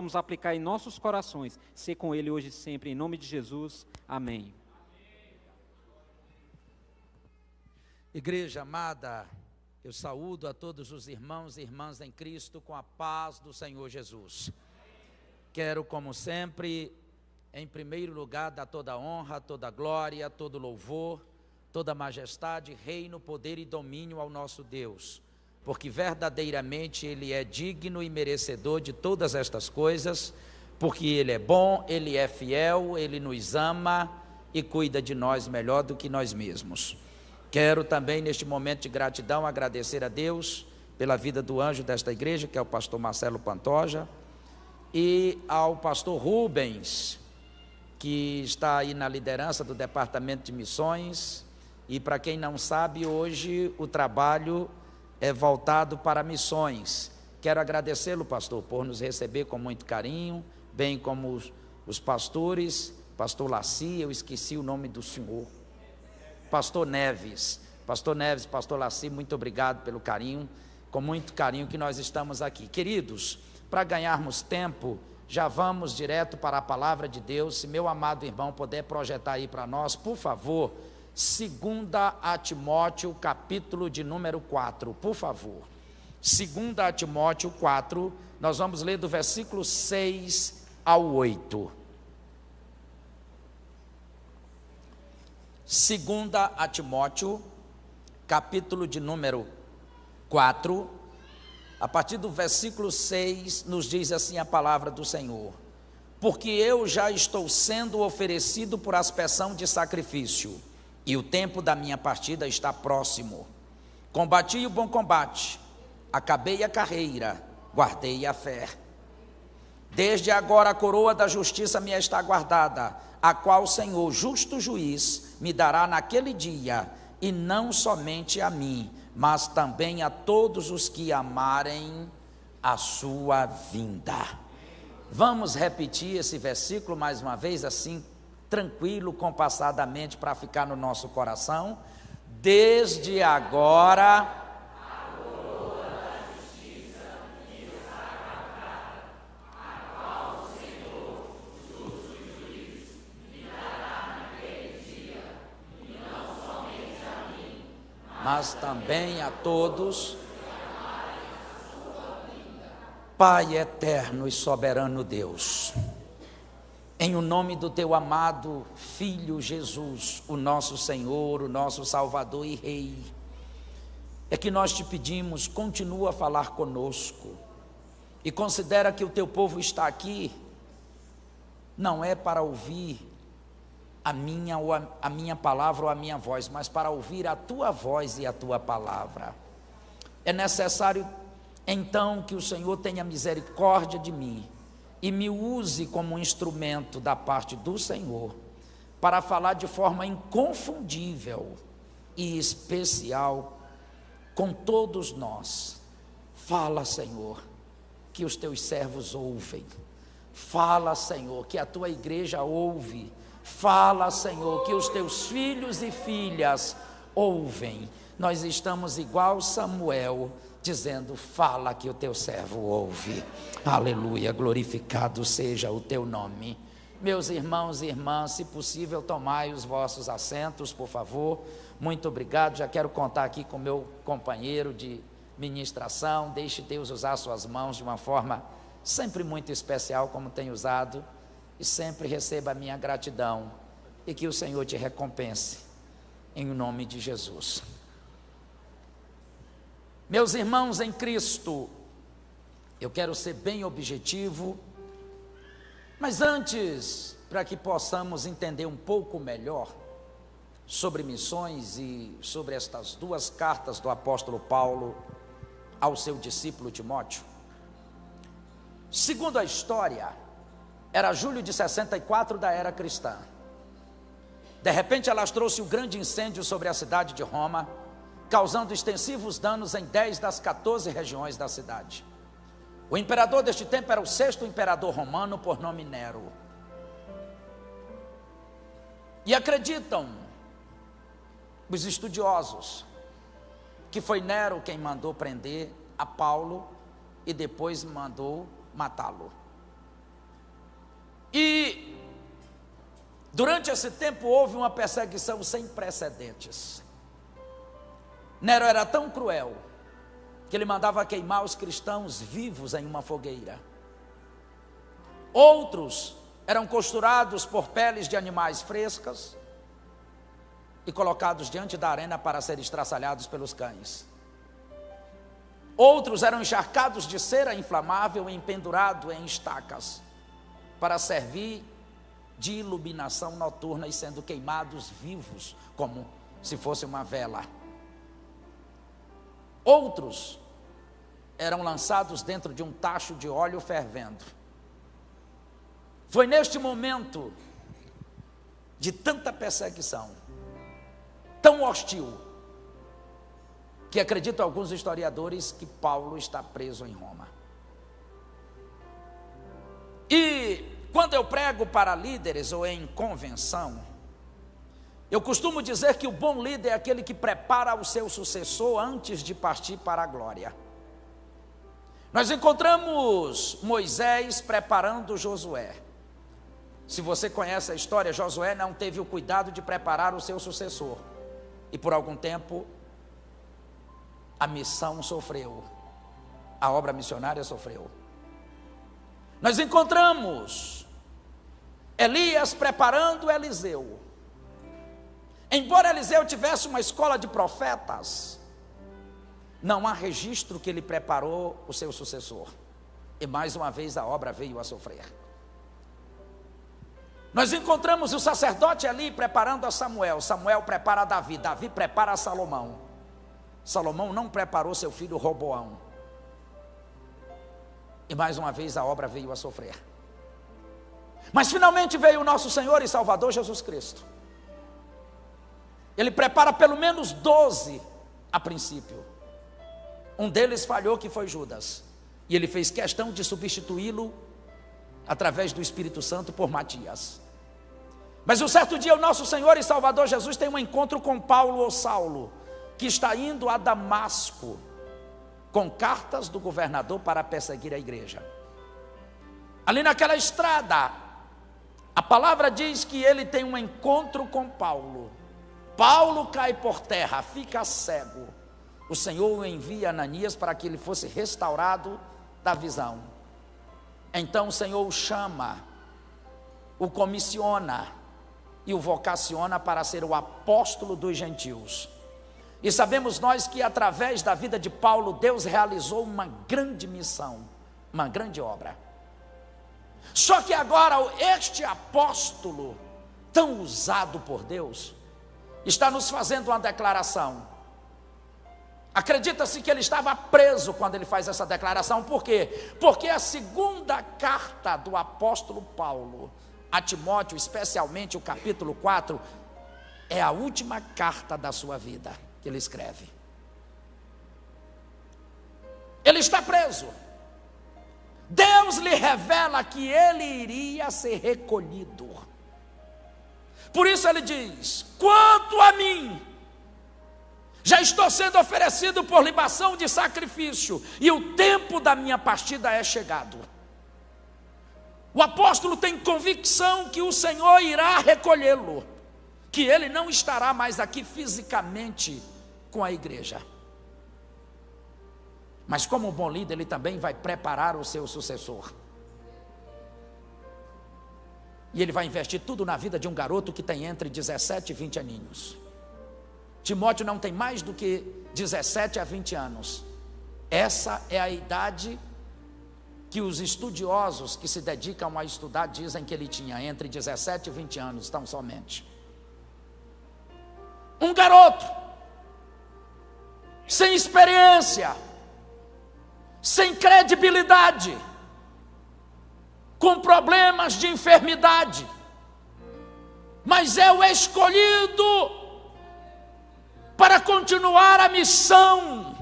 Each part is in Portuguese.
Vamos aplicar em nossos corações, ser com Ele hoje e sempre, em nome de Jesus, amém. Igreja amada, eu saúdo a todos os irmãos e irmãs em Cristo com a paz do Senhor Jesus. Quero, como sempre, em primeiro lugar, dar toda honra, toda glória, todo louvor, toda majestade, reino, poder e domínio ao nosso Deus, porque verdadeiramente Ele é digno e merecedor de todas estas coisas, porque Ele é bom, Ele é fiel, Ele nos ama e cuida de nós melhor do que nós mesmos. Quero também, neste momento de gratidão, agradecer a Deus pela vida do anjo desta igreja, que é o pastor Marcelo Pantoja, e ao pastor Rubens, que está aí na liderança do departamento de missões. E para quem não sabe, hoje o trabalho é voltado para missões. Quero agradecê-lo, pastor, por nos receber com muito carinho, bem como os pastores, pastor Laci, eu esqueci o nome do senhor, pastor Neves, pastor Laci, muito obrigado pelo carinho, com muito carinho que nós estamos aqui. Queridos, para ganharmos tempo, já vamos direto para a palavra de Deus. Se meu amado irmão puder projetar aí para nós, por favor, 2 Timóteo, capítulo de número 4, por favor. 2 Timóteo 4, nós vamos ler do versículo 6 ao 8. 2 Timóteo, capítulo de número 4, a partir do versículo 6, nos diz assim a palavra do Senhor: porque eu já estou sendo oferecido por aspersão de sacrifício, e o tempo da minha partida está próximo. Combati o bom combate, acabei a carreira, guardei a fé. Desde agora a coroa da justiça me está guardada, a qual o Senhor, justo juiz, me dará naquele dia, e não somente a mim, mas também a todos os que amarem a sua vinda. Vamos repetir esse versículo mais uma vez, assim, tranquilo, compassadamente, para ficar no nosso coração. Desde agora a coroa da justiça me está guardada, a qual o Senhor, justo juiz, me dará naquele dia, e não somente a mim, mas também a todos que amarem a sua vinda. Pai eterno e soberano Deus, em o nome do teu amado Filho Jesus, o nosso Senhor, o nosso Salvador e Rei, é que nós te pedimos, continua a falar conosco, e considera que o teu povo está aqui, não é para ouvir a minha palavra ou a minha voz, mas para ouvir a tua voz e a tua palavra. É necessário então que o Senhor tenha misericórdia de mim, e me use como um instrumento da parte do Senhor, para falar de forma inconfundível e especial com todos nós. Fala, Senhor, que os teus servos ouvem. Fala, Senhor, que a tua igreja ouve. Fala, Senhor, que os teus filhos e filhas ouvem. Nós estamos igual Samuel, dizendo: fala que o teu servo ouve. Aleluia, glorificado seja o teu nome. Meus irmãos e irmãs, se possível, tomai os vossos assentos, por favor. Muito obrigado. Já quero contar aqui com meu companheiro de ministração. Deixe Deus usar suas mãos de uma forma sempre muito especial, como tem usado, e sempre receba a minha gratidão, e que o Senhor te recompense, em nome de Jesus. Meus irmãos em Cristo, eu quero ser bem objetivo, mas antes, para que possamos entender um pouco melhor sobre missões e sobre estas duas cartas do apóstolo Paulo ao seu discípulo Timóteo. Segundo a história, era julho de 64 da era cristã. De repente alastrou-se um grande incêndio sobre a cidade de Roma, causando extensivos danos em 10 das 14 regiões da cidade. O imperador deste tempo era o 6º imperador romano, por nome Nero. E acreditam os estudiosos que foi Nero quem mandou prender a Paulo e depois mandou matá-lo. Durante esse tempo houve uma perseguição sem precedentes. Nero era tão cruel que ele mandava queimar os cristãos vivos em uma fogueira. Outros eram costurados por peles de animais frescas e colocados diante da arena para serem estraçalhados pelos cães. Outros eram encharcados de cera inflamável e pendurados em estacas para servir de iluminação noturna e sendo queimados vivos, como se fosse uma vela. Outros eram lançados dentro de um tacho de óleo fervendo. Foi neste momento de tanta perseguição, tão hostil, que acreditam alguns historiadores que Paulo está preso em Roma. E quando eu prego para líderes ou em convenção, eu costumo dizer que o bom líder é aquele que prepara o seu sucessor antes de partir para a glória. Nós encontramos Moisés preparando Josué. Se você conhece a história, Josué não teve o cuidado de preparar o seu sucessor. E por algum tempo, a missão sofreu. A obra missionária sofreu. Nós encontramos Elias preparando Eliseu. Embora Eliseu tivesse uma escola de profetas, não há registro que ele preparou o seu sucessor. E mais uma vez a obra veio a sofrer. Nós encontramos o sacerdote ali preparando a Samuel. Samuel prepara Davi. Davi prepara Salomão. Salomão não preparou seu filho Roboão. E mais uma vez a obra veio a sofrer. Mas finalmente veio o nosso Senhor e Salvador Jesus Cristo. Ele prepara pelo menos 12 a princípio. Um deles falhou, que foi Judas. E ele fez questão de substituí-lo através do Espírito Santo por Matias. Mas um certo dia o nosso Senhor e Salvador Jesus tem um encontro com Paulo ou Saulo, que está indo a Damasco com cartas do governador para perseguir a igreja. Ali naquela estrada, a palavra diz que ele tem um encontro com Paulo. Paulo cai por terra, fica cego. O Senhor o envia a Ananias para que ele fosse restaurado da visão. Então o Senhor o chama, o comissiona e o vocaciona para ser o apóstolo dos gentios. E sabemos nós que através da vida de Paulo, Deus realizou uma grande missão, uma grande obra. Só que agora este apóstolo, tão usado por Deus, está nos fazendo uma declaração. Acredita-se que ele estava preso quando ele faz essa declaração. Por quê? Porque a segunda carta do apóstolo Paulo a Timóteo, especialmente o capítulo 4, é a última carta da sua vida que ele escreve. Ele está preso. Deus lhe revela que ele iria ser recolhido. Por isso ele diz: quanto a mim, já estou sendo oferecido por libação de sacrifício, e o tempo da minha partida é chegado. O apóstolo tem convicção que o Senhor irá recolhê-lo, que ele não estará mais aqui fisicamente com a igreja. Mas como um bom líder, ele também vai preparar o seu sucessor. E ele vai investir tudo na vida de um garoto que tem entre 17 e 20 aninhos. Timóteo não tem mais do que 17 a 20 anos. Essa é a idade que os estudiosos que se dedicam a estudar dizem que ele tinha, entre 17 e 20 anos, tão somente. Um garoto, sem experiência, sem credibilidade, com problemas de enfermidade, mas é o escolhido para continuar a missão,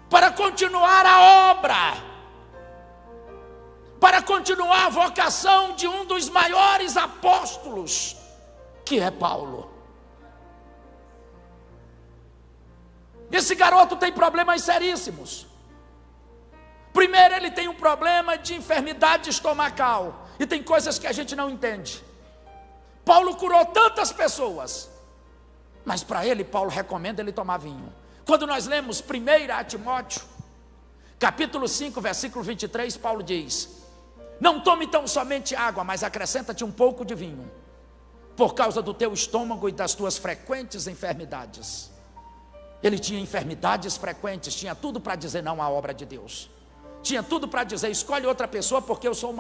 para continuar a obra, para continuar a vocação de um dos maiores apóstolos, que é Paulo. Esse garoto tem problemas seríssimos. Primeiro, ele tem um problema de enfermidade estomacal, e tem coisas que a gente não entende. Paulo curou tantas pessoas, mas para ele, Paulo recomenda ele tomar vinho. Quando nós lemos 1 Timóteo, capítulo 5, versículo 23, Paulo diz: não tome tão somente água, mas acrescenta-te um pouco de vinho, por causa do teu estômago e das tuas frequentes enfermidades. Ele tinha enfermidades frequentes, tinha tudo para dizer não à obra de Deus. Tinha tudo para dizer: escolhe outra pessoa, porque eu sou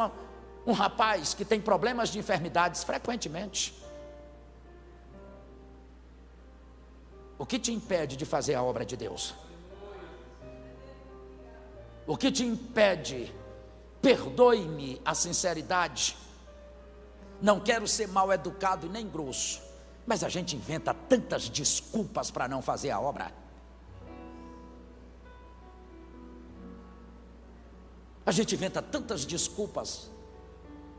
um rapaz que tem problemas de enfermidades frequentemente. O que te impede de fazer a obra de Deus? O que te impede? Perdoe-me a sinceridade. Não quero ser mal educado e nem grosso, mas a gente inventa tantas desculpas para não fazer a obra. A gente inventa tantas desculpas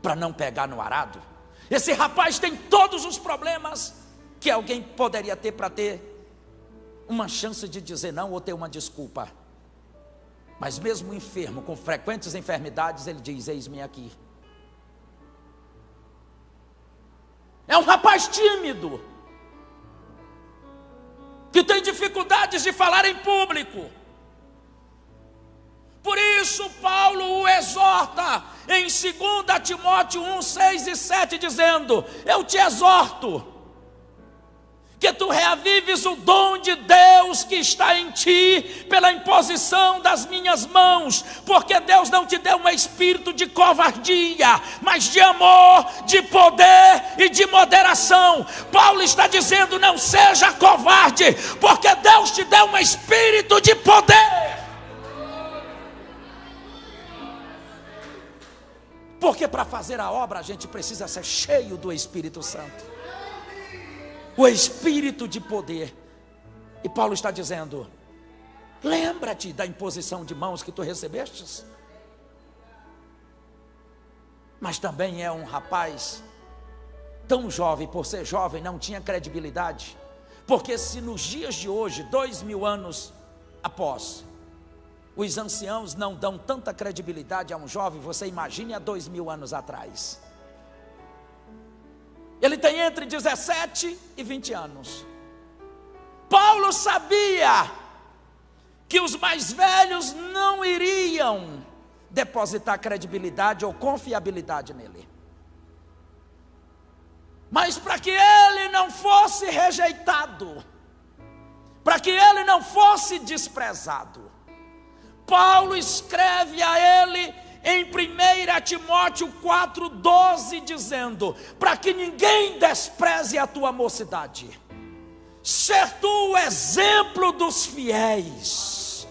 para não pegar no arado. Esse rapaz tem todos os problemas que alguém poderia ter para ter uma chance de dizer não ou ter uma desculpa. Mas mesmo enfermo, com frequentes enfermidades, ele diz: eis-me aqui. É um rapaz tímido, que tem dificuldades de falar em público. Por isso Paulo o exorta em 2 Timóteo 1, 6 e 7, dizendo: eu te exorto que tu reavives o dom de Deus que está em ti pela imposição das minhas mãos, porque Deus não te deu um espírito de covardia, mas de amor, de poder e de moderação. Paulo está dizendo: não seja covarde, porque Deus te deu um espírito de poder. Porque para fazer a obra a gente precisa ser cheio do Espírito Santo, o espírito de poder. E Paulo está dizendo: lembra-te da imposição de mãos que tu recebestes. Mas também é um rapaz tão jovem, por ser jovem não tinha credibilidade, porque se nos dias de hoje, 2000 anos após, os anciãos não dão tanta credibilidade a um jovem, você imagine há 2000 anos atrás. Ele tem entre 17 e 20 anos. Paulo sabia que os mais velhos não iriam depositar credibilidade ou confiabilidade nele. Mas para que ele não fosse rejeitado, para que ele não fosse desprezado, Paulo escreve a ele em 1 Timóteo 4,12, dizendo: para que ninguém despreze a tua mocidade, ser tu o exemplo dos fiéis,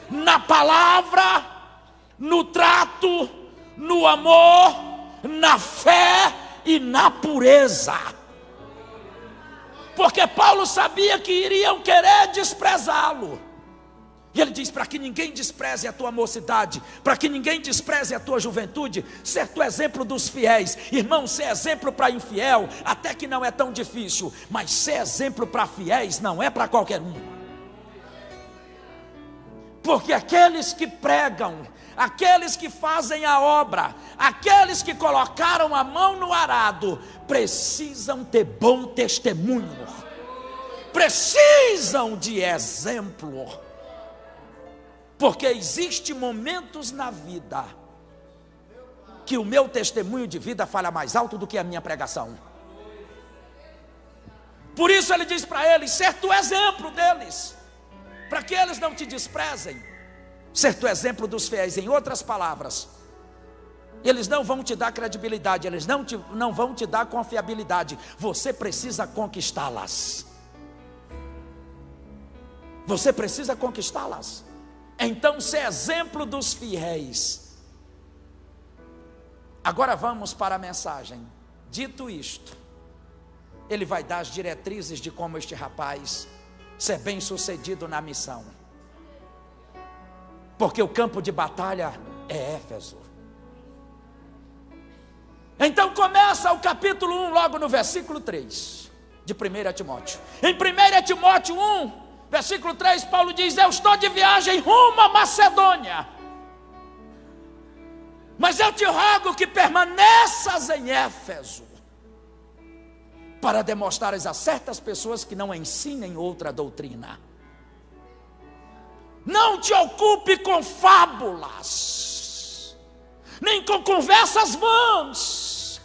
na palavra, no trato, no amor, na fé e na pureza. Porque Paulo sabia que iriam querer desprezá-lo. E ele diz: para que ninguém despreze a tua mocidade, para que ninguém despreze a tua juventude, ser tu exemplo dos fiéis. Irmão, ser exemplo para infiel até que não é tão difícil, mas ser exemplo para fiéis não é para qualquer um. Porque aqueles que pregam, aqueles que fazem a obra, aqueles que colocaram a mão no arado, precisam ter bom testemunho, precisam de exemplo. Porque existem momentos na vida que o meu testemunho de vida fala mais alto do que a minha pregação. Por isso ele diz para eles: ser tu exemplo deles, para que eles não te desprezem. Ser tu exemplo dos fiéis. Em outras palavras, eles não vão te dar credibilidade, eles não vão te dar confiabilidade. Você precisa conquistá-las. Você precisa conquistá-las. Então, ser exemplo dos fiéis. Agora vamos para a mensagem. Dito isto, ele vai dar as diretrizes de como este rapaz ser bem sucedido na missão. Porque o campo de batalha é Éfeso. Então começa o capítulo 1, logo no versículo 3 de 1 Timóteo. Em 1 Timóteo 1, versículo 3, Paulo diz: eu estou de viagem rumo à Macedônia, mas eu te rogo que permaneças em Éfeso, para demonstrares a certas pessoas que não ensinem outra doutrina. Não te ocupe com fábulas, nem com conversas vãs,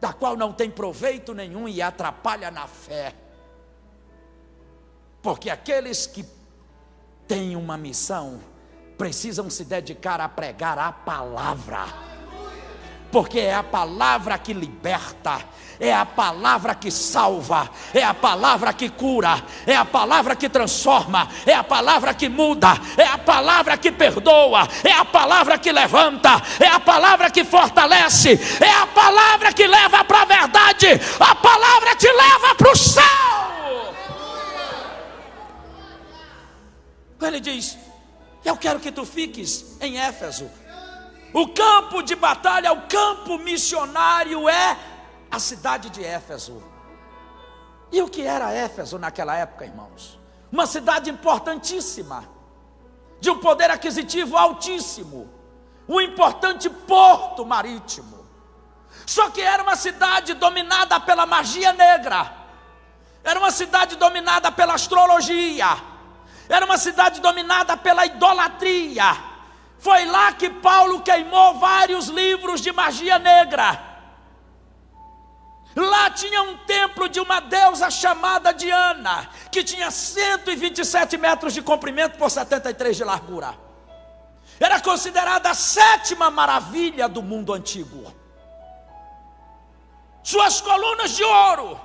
da qual não tem proveito nenhum e atrapalha na fé. Porque aqueles que têm uma missão precisam se dedicar a pregar a palavra, porque é a palavra que liberta, é a palavra que salva, é a palavra que cura, é a palavra que transforma, é a palavra que muda, é a palavra que perdoa, é a palavra que levanta, é a palavra que fortalece, é a palavra que leva para a verdade, a palavra que leva para o céu. Ele diz: eu quero que tu fiques em Éfeso. O campo de batalha, o campo missionário é a cidade de Éfeso. E o que era Éfeso naquela época, irmãos? Uma cidade importantíssima, de um poder aquisitivo altíssimo, um importante porto marítimo. Só que era uma cidade dominada pela magia negra, era uma cidade dominada pela astrologia, era uma cidade dominada pela idolatria. Foi lá que Paulo queimou vários livros de magia negra. Lá tinha um templo de uma deusa chamada Diana, que tinha 127 metros de comprimento por 73 de largura. Era considerada a 7ª maravilha do mundo antigo. Suas colunas de ouro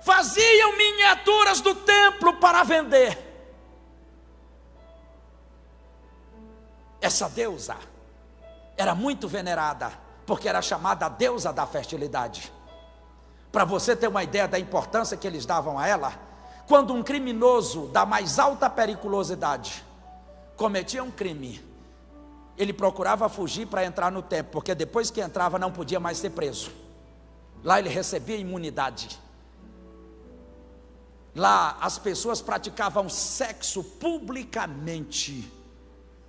faziam miniaturas do templo para vender. Essa deusa era muito venerada, porque era chamada a deusa da fertilidade. Para você ter uma ideia da importância que eles davam a ela, quando um criminoso da mais alta periculosidade cometia um crime, ele procurava fugir para entrar no templo, porque depois que entrava não podia mais ser preso. Lá ele recebia imunidade. Lá as pessoas praticavam sexo publicamente,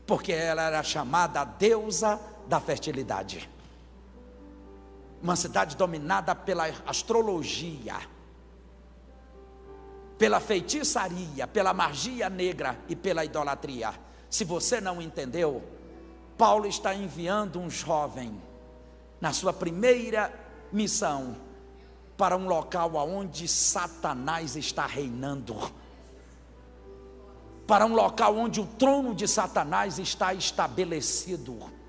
porque ela era chamada a deusa da fertilidade. Uma cidade dominada pela astrologia, pela feitiçaria, pela magia negra e pela idolatria. Se você não entendeu, Paulo está enviando um jovem na sua primeira missão para um local onde Satanás está reinando, para um local onde o trono de Satanás está estabelecido.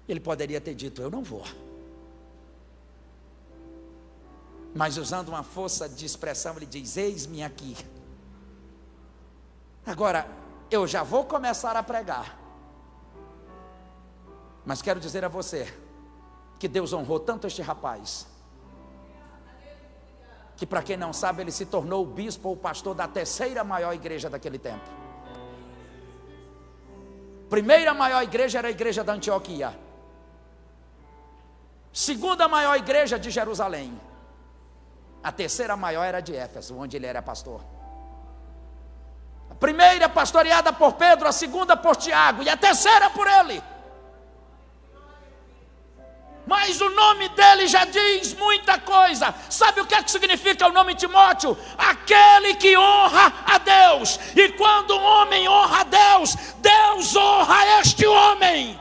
Ele poderia ter dito: eu não vou. Mas usando uma força de expressão, ele diz: eis-me aqui. Agora, eu já vou começar a pregar, mas quero dizer a você que Deus honrou tanto este rapaz, que, para quem não sabe, ele se tornou o bispo ou pastor da 3ª maior igreja daquele tempo. Primeira maior igreja era a igreja da Antioquia, 2ª maior igreja de Jerusalém, a 3ª maior era de Éfeso, onde ele era pastor. A primeira pastoreada por Pedro, a 2ª por Tiago e a 3ª por ele. Mas o nome dele já diz muita coisa. Sabe o que é que significa o nome Timóteo? Aquele que honra a Deus. E quando um homem honra a Deus, Deus honra este homem.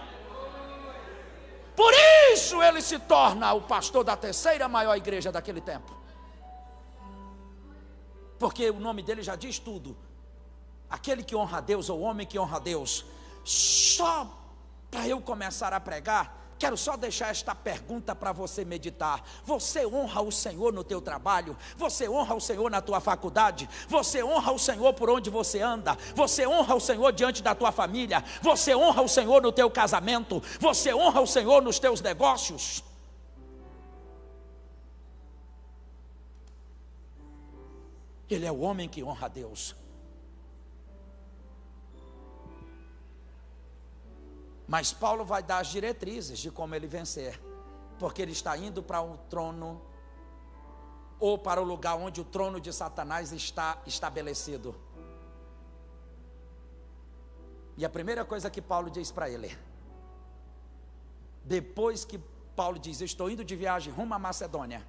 Por isso ele se torna o pastor da 3ª maior igreja daquele tempo, porque o nome dele já diz tudo. Aquele que honra a Deus, ou homem que honra a Deus. Só para eu começar a pregar, quero só deixar esta pergunta para você meditar. Você honra o Senhor no teu trabalho? Você honra o Senhor na tua faculdade? Você honra o Senhor por onde você anda? Você honra o Senhor diante da tua família? Você honra o Senhor no teu casamento? Você honra o Senhor nos teus negócios? Ele é o homem que honra a Deus. Mas Paulo vai dar as diretrizes de como ele vencer, porque ele está indo para um trono, ou para o lugar onde o trono de Satanás está estabelecido. E a primeira coisa que Paulo diz para ele, depois que Paulo diz: eu estou indo de viagem rumo à Macedônia.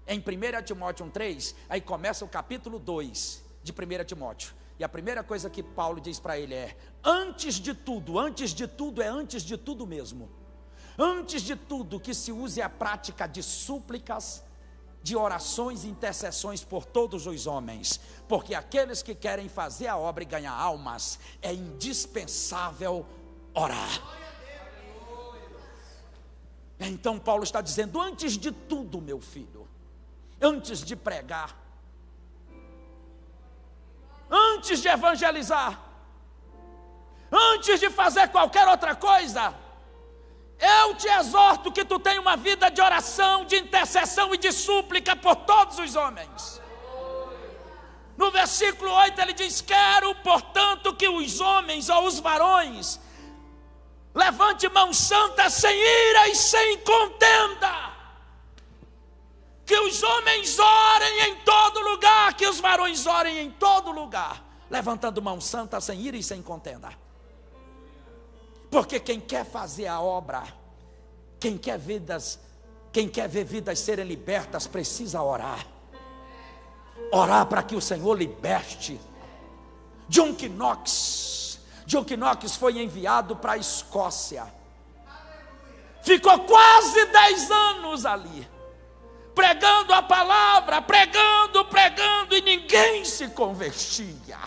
Em 1 Timóteo 1,3, aí começa o capítulo 2 de 1 Timóteo. E a primeira coisa que Paulo diz para ele é: antes de tudo é antes de tudo mesmo. Antes de tudo, que se use a prática de súplicas, de orações e intercessões por todos os homens, porque aqueles que querem fazer a obra e ganhar almas, é indispensável orar. Então Paulo está dizendo: antes de tudo, meu filho, antes de pregar, antes de evangelizar, antes de fazer qualquer outra coisa, eu te exorto que tu tenha uma vida de oração, de intercessão e de súplica por todos os homens. No versículo 8 ele diz: quero, portanto, que os homens ou os varões levante mão santa sem ira e sem contenda. Que os homens orem em todo lugar, que os varões orem em todo lugar, levantando mão santa sem ira e sem contenda. Porque quem quer fazer a obra, quem quer ver vidas serem libertas, precisa orar. Orar para que o Senhor liberte. John Knox foi enviado para a Escócia. Ficou quase 10 anos ali, pregando a palavra, pregando, e ninguém se convertia.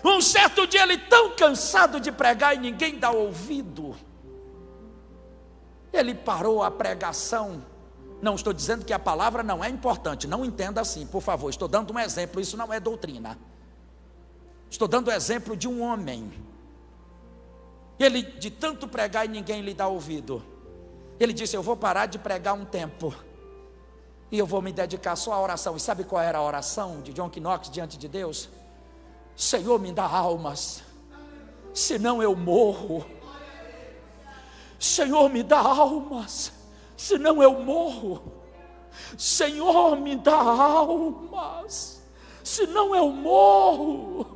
Um certo dia ele, tão cansado de pregar e ninguém dá ouvido, ele parou a pregação. Não estou dizendo que a palavra não é importante, não entenda assim, por favor. Estou dando um exemplo, isso não é doutrina. Estou dando o exemplo de um homem. Ele, de tanto pregar e ninguém lhe dá ouvido, ele disse: eu vou parar de pregar um tempo e eu vou me dedicar só à oração. E sabe qual era a oração de John Knox diante de Deus? Senhor, me dá almas, senão eu morro. Senhor, me dá almas, senão eu morro. Senhor, me dá almas, senão eu morro.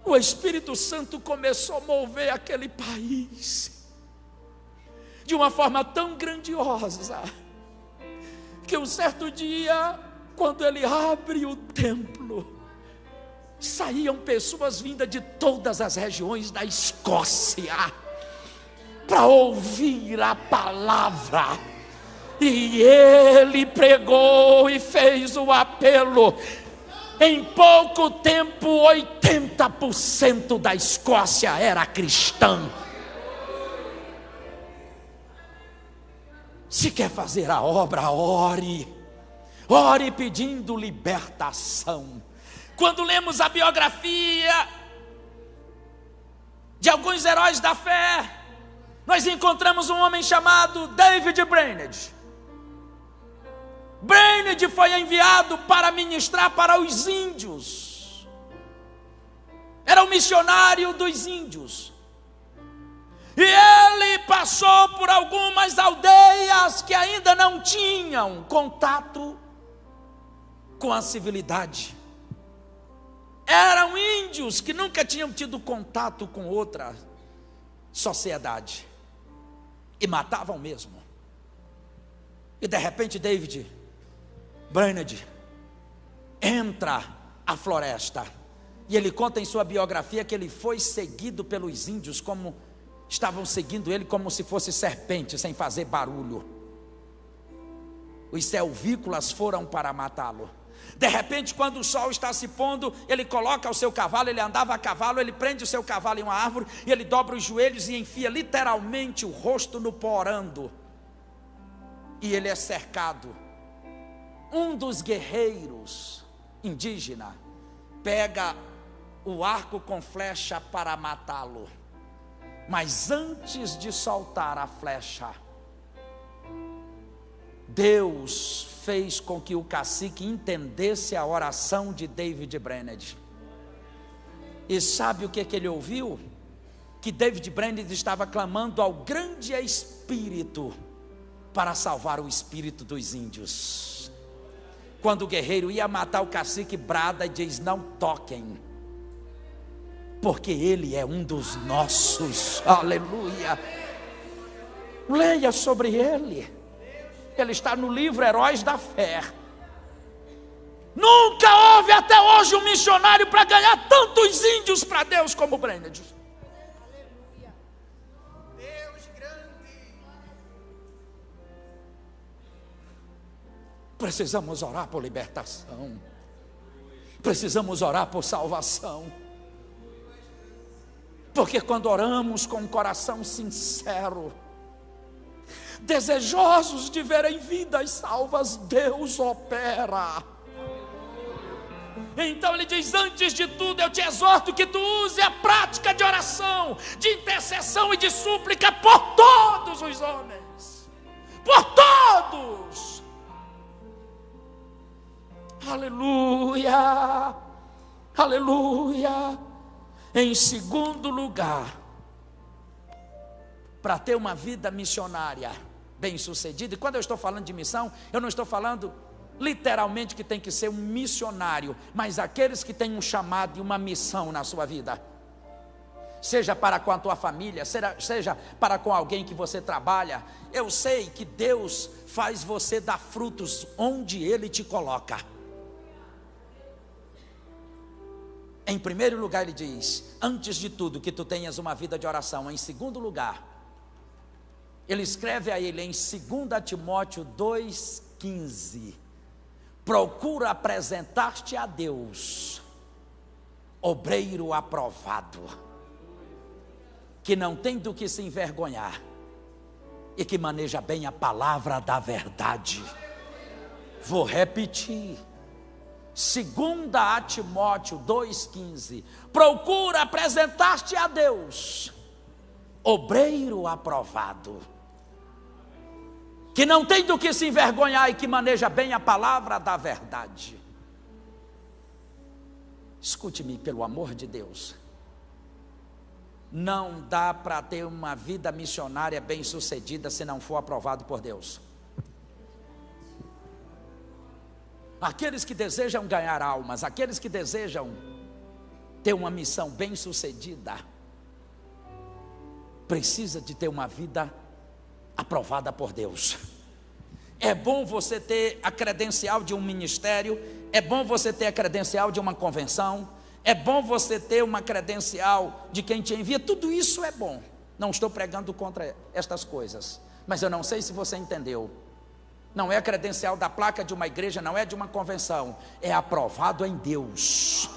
O Espírito Santo começou a mover aquele país de uma forma tão grandiosa, que um certo dia, quando ele abre o templo, saíam pessoas vindas de todas as regiões da Escócia para ouvir a palavra. E ele pregou e fez o apelo. Em pouco tempo, 80% da Escócia era cristã. Se quer fazer a obra, ore. Ore pedindo libertação. Quando lemos a biografia de alguns heróis da fé, nós encontramos um homem chamado David Brainerd. Brainerd foi enviado para ministrar para os índios. Era um missionário dos índios. E ele passou por algumas aldeias que ainda não tinham contato com a civilidade. Eram índios que nunca tinham tido contato com outra sociedade. E matavam mesmo. E de repente David Brainerd entra à floresta. E ele conta em sua biografia que ele foi seguido pelos índios, como estavam seguindo ele como se fosse serpente, sem fazer barulho. Os selvícolas foram para matá-lo. De repente, quando o sol está se pondo, ele coloca o seu cavalo, ele andava a cavalo, ele prende o seu cavalo em uma árvore, e ele dobra os joelhos e enfia literalmente o rosto no porando. E ele é cercado. Um dos guerreiros indígena pega o arco com flecha para matá-lo. Mas antes de soltar a flecha, Deus fez com que o cacique entendesse a oração de David Brainerd. E sabe o que ele ouviu? Que David Brainerd estava clamando ao grande Espírito para salvar o espírito dos índios. Quando o guerreiro ia matar o cacique, brada e diz: não toquem, porque Ele é um dos nossos. Aleluia. Leia sobre Ele. Ele está no livro Heróis da Fé. Nunca houve até hoje um missionário para ganhar tantos índios para Deus como Brennand. Precisamos orar por libertação. Precisamos orar por salvação. Porque quando oramos com um coração sincero, desejosos de verem vidas salvas, Deus opera. Então ele diz: antes de tudo eu te exorto que tu use a prática de oração, de intercessão e de súplica por todos os homens. Por todos. Aleluia, aleluia. Em segundo lugar, para ter uma vida missionária bem-sucedida, e quando eu estou falando de missão, eu não estou falando literalmente que tem que ser um missionário, mas aqueles que têm um chamado e uma missão na sua vida, seja para com a tua família, seja para com alguém que você trabalha. Eu sei que Deus faz você dar frutos onde Ele te coloca. Em primeiro lugar ele diz, antes de tudo que tu tenhas uma vida de oração. Em segundo lugar, ele escreve a ele em 2 Timóteo 2,15, procura apresentar-te a Deus, obreiro aprovado, que não tem do que se envergonhar, e que maneja bem a palavra da verdade. Vou repetir, 2 Timóteo 2,15, procura apresentar-te a Deus, obreiro aprovado, que não tem do que se envergonhar e que maneja bem a palavra da verdade. Escute-me, pelo amor de Deus, não dá para ter uma vida missionária bem sucedida se não for aprovado por Deus. Aqueles que desejam ganhar almas, aqueles que desejam ter uma missão bem sucedida, precisa de ter uma vida aprovada por Deus. É bom você ter a credencial de um ministério, é bom você ter a credencial de uma convenção, é bom você ter uma credencial de quem te envia, tudo isso é bom. Não estou pregando contra estas coisas, mas eu não sei se você entendeu. Não é a credencial da placa de uma igreja, não é de uma convenção, é aprovado em Deus.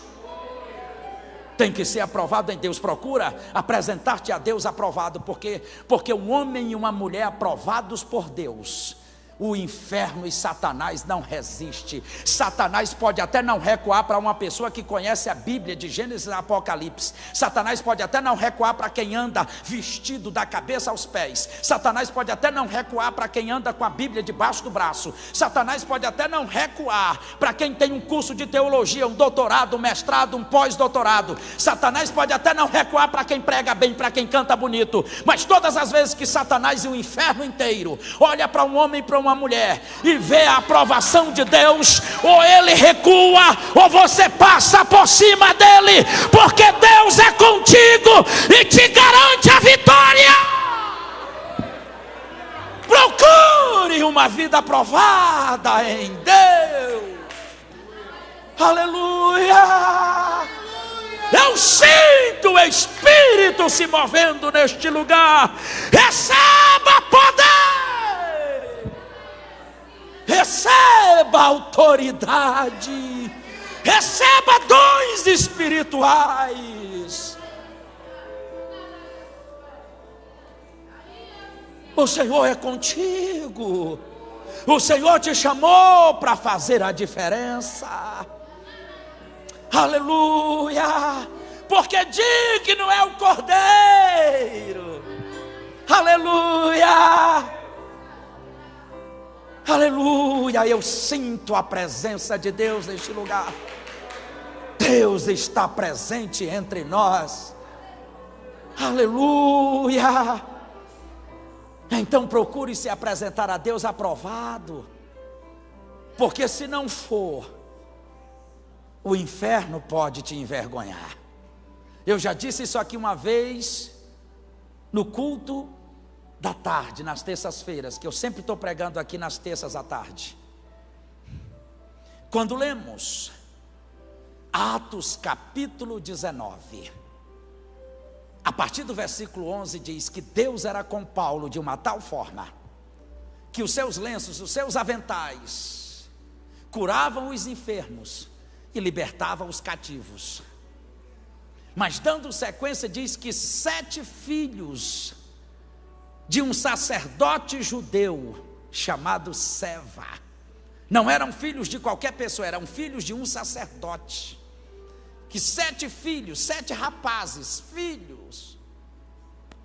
Tem que ser aprovado em Deus. Procura apresentar-te a Deus aprovado, porque um homem e uma mulher aprovados por Deus, o inferno e Satanás não resiste. Satanás pode até não recuar para uma pessoa que conhece a Bíblia de Gênesis e Apocalipse. Satanás pode até não recuar para quem anda vestido da cabeça aos pés. Satanás pode até não recuar para quem anda com a Bíblia debaixo do braço. Satanás pode até não recuar para quem tem um curso de teologia, um doutorado, um mestrado, um pós-doutorado. Satanás pode até não recuar para quem prega bem, para quem canta bonito. Mas todas as vezes que Satanás e o inferno inteiro olha para um homem e para uma mulher e vê a aprovação de Deus, ou ele recua ou você passa por cima dele, porque Deus é contigo e te garante a vitória. Procure uma vida aprovada em Deus. Aleluia. Eu sinto o Espírito se movendo neste lugar. Receba poder, receba autoridade, receba dons espirituais. O Senhor é contigo. O Senhor te chamou para fazer a diferença. Aleluia. Porque digno é o Cordeiro. Aleluia. Aleluia, eu sinto a presença de Deus neste lugar. Deus está presente entre nós. Aleluia. Então procure se apresentar a Deus aprovado, porque se não for, o inferno pode te envergonhar. Eu já disse isso aqui uma vez, no culto da tarde, nas terças-feiras, que eu sempre estou pregando aqui nas terças à tarde. Quando lemos Atos capítulo 19, a partir do versículo 11 diz que Deus era com Paulo de uma tal forma, que os seus lenços, os seus aventais, curavam os enfermos e libertavam os cativos. Mas dando sequência diz que 7 filhos de um sacerdote judeu chamado Seva, não eram filhos de qualquer pessoa, eram filhos de um sacerdote, que 7 filhos, 7 rapazes, filhos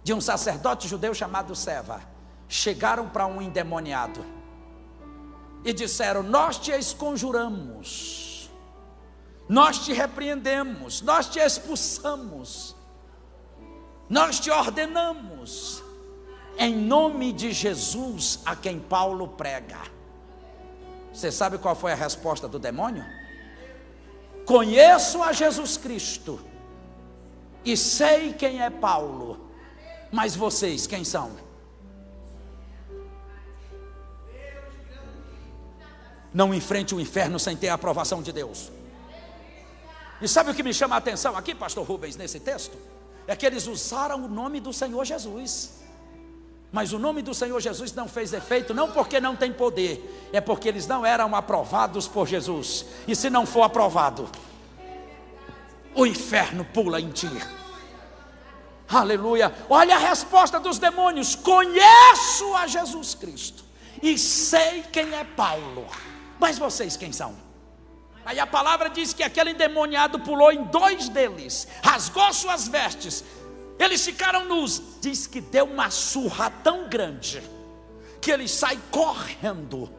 de um sacerdote judeu chamado Seva, chegaram para um endemoniado e disseram: nós te esconjuramos, nós te repreendemos, nós te expulsamos, nós te ordenamos, em nome de Jesus a quem Paulo prega. Você sabe qual foi a resposta do demônio? Conheço a Jesus Cristo e sei quem é Paulo, mas vocês quem são? Não enfrente o inferno sem ter a aprovação de Deus. E sabe o que me chama a atenção aqui, pastor Rubens, nesse texto? É que eles usaram o nome do Senhor Jesus, mas o nome do Senhor Jesus não fez efeito, não porque não tem poder, é porque eles não eram aprovados por Jesus. E se não for aprovado, o inferno pula em ti. Aleluia. Olha a resposta dos demônios: conheço a Jesus Cristo e sei quem é Paulo, mas vocês quem são? Aí a palavra diz que aquele endemoniado pulou em 2 deles, rasgou suas vestes, eles ficaram nus. Diz que deu uma surra tão grande que eles saem correndo.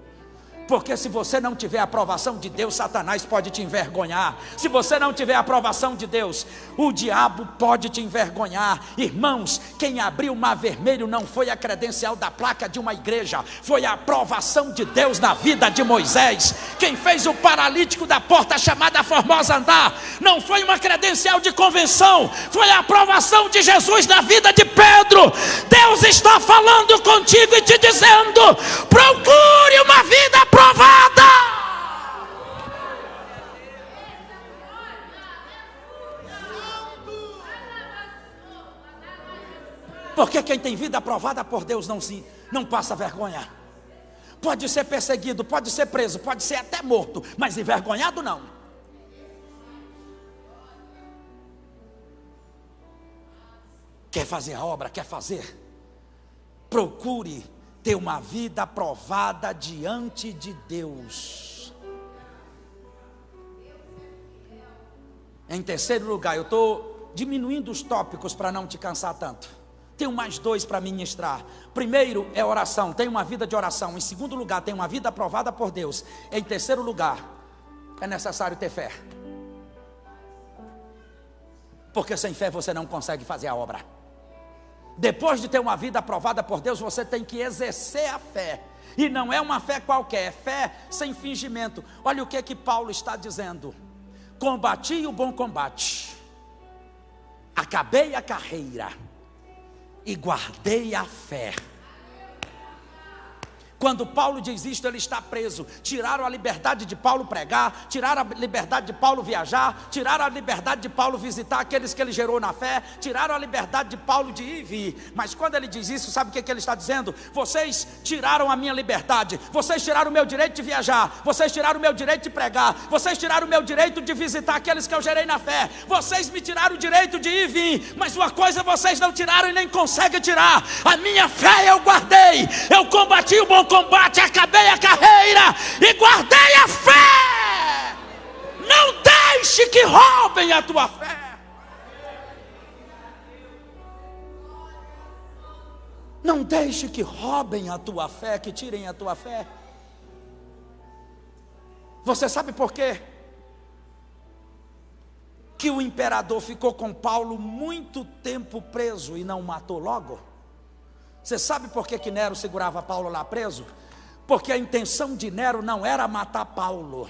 Porque se você não tiver a aprovação de Deus, Satanás pode te envergonhar. Se você não tiver a aprovação de Deus, o diabo pode te envergonhar. Irmãos, quem abriu o mar vermelho não foi a credencial da placa de uma igreja, foi a aprovação de Deus na vida de Moisés. Quem fez o paralítico da porta chamada Formosa andar não foi uma credencial de convenção, foi a aprovação de Jesus na vida de Pedro. Deus está falando contigo e te dizendo: procure uma vida aprovada. Porque quem tem vida aprovada por Deus não passa vergonha. Pode ser perseguido, pode ser preso, pode ser até morto, mas envergonhado não. Quer fazer a obra? Quer fazer? Procure ter uma vida aprovada diante de Deus. Em terceiro lugar, eu estou diminuindo os tópicos para não te cansar tanto. Tenho mais 2 para ministrar. Primeiro é oração, tem uma vida de oração. Em segundo lugar, tem uma vida aprovada por Deus. Em terceiro lugar, é necessário ter fé. Porque sem fé você não consegue fazer a obra. Depois de ter uma vida aprovada por Deus, você tem que exercer a fé. E não é uma fé qualquer, é fé sem fingimento. Olha o que Paulo está dizendo: combati o bom combate, acabei a carreira e guardei a fé. Quando Paulo diz isto, ele está preso. Tiraram a liberdade de Paulo pregar, tiraram a liberdade de Paulo viajar, tiraram a liberdade de Paulo visitar aqueles que ele gerou na fé, tiraram a liberdade de Paulo de ir e vir. Mas quando ele diz isso, sabe o que ele está dizendo? Vocês tiraram a minha liberdade, vocês tiraram o meu direito de viajar, vocês tiraram o meu direito de pregar, vocês tiraram o meu direito de visitar aqueles que eu gerei na fé, vocês me tiraram o direito de ir e vir. Mas uma coisa vocês não tiraram e nem conseguem tirar: a minha fé eu guardei. Eu combati o bom combate, acabei a carreira e guardei a fé. Não deixe que roubem a tua fé. Não deixe que roubem a tua fé, que tirem a tua fé. Você sabe por quê que o imperador ficou com Paulo muito tempo preso e não matou logo? Você sabe por que Nero segurava Paulo lá preso? Porque a intenção de Nero não era matar Paulo.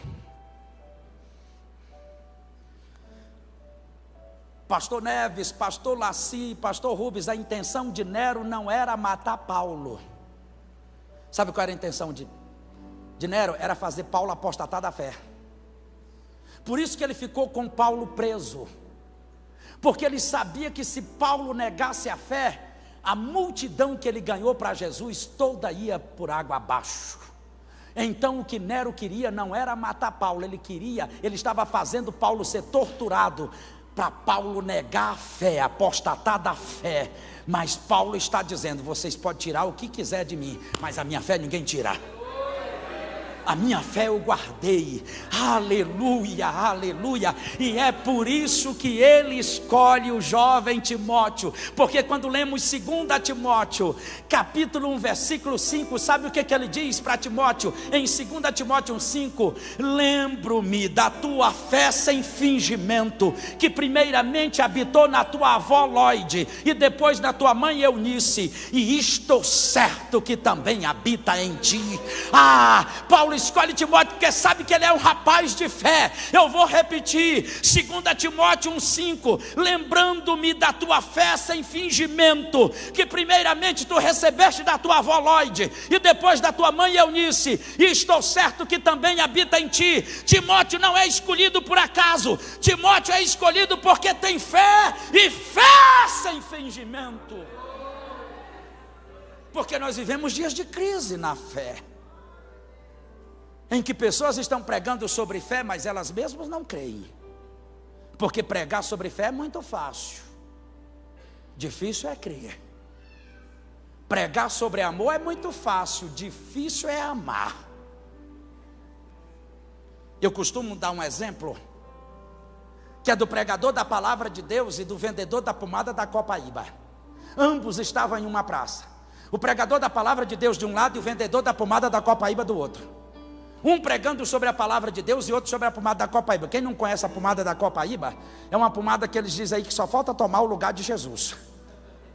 Pastor Neves, pastor Laci, pastor Rubens, a intenção de Nero não era matar Paulo. Sabe qual era a intenção de Nero? Era fazer Paulo apostatar da fé. Por isso que ele ficou com Paulo preso, porque ele sabia que se Paulo negasse a fé, a multidão que ele ganhou para Jesus toda ia por água abaixo. Então o que Nero queria não era matar Paulo, ele estava fazendo Paulo ser torturado, para Paulo negar a fé, apostatar da fé. Mas Paulo está dizendo: vocês podem tirar o que quiser de mim, mas a minha fé ninguém tira. A minha fé eu guardei, aleluia, aleluia. E é por isso que ele escolhe o jovem Timóteo, porque quando lemos 2 Timóteo, capítulo 1, versículo 5, sabe o que ele diz para Timóteo? Em 2 Timóteo 5, lembro-me da tua fé sem fingimento, que primeiramente habitou na tua avó Lóide, e depois na tua mãe Eunice, e estou certo que também habita em ti. Paulo escolhe Timóteo porque sabe que ele é um rapaz de fé. Eu vou repetir, 2 Timóteo 1,5, lembrando-me da tua fé sem fingimento, que primeiramente tu recebeste da tua avó Lóide, e depois da tua mãe Eunice, e estou certo que também habita em ti. Timóteo não é escolhido por acaso, Timóteo é escolhido porque tem fé, e fé sem fingimento, porque nós vivemos dias de crise na fé, em que pessoas estão pregando sobre fé, mas elas mesmas não creem. Porque pregar sobre fé é muito fácil, difícil é crer. Pregar sobre amor é muito fácil, difícil é amar. Eu costumo dar um exemplo, que é do pregador da palavra de Deus e do vendedor da pomada da Copaíba. Ambos estavam em uma praça, o pregador da palavra de Deus de um lado e o vendedor da pomada da Copaíba do outro. Um pregando sobre a palavra de Deus e outro sobre a pomada da Copaíba. Quem não conhece a pomada da Copaíba, é uma pomada que eles dizem aí que só falta tomar o lugar de Jesus,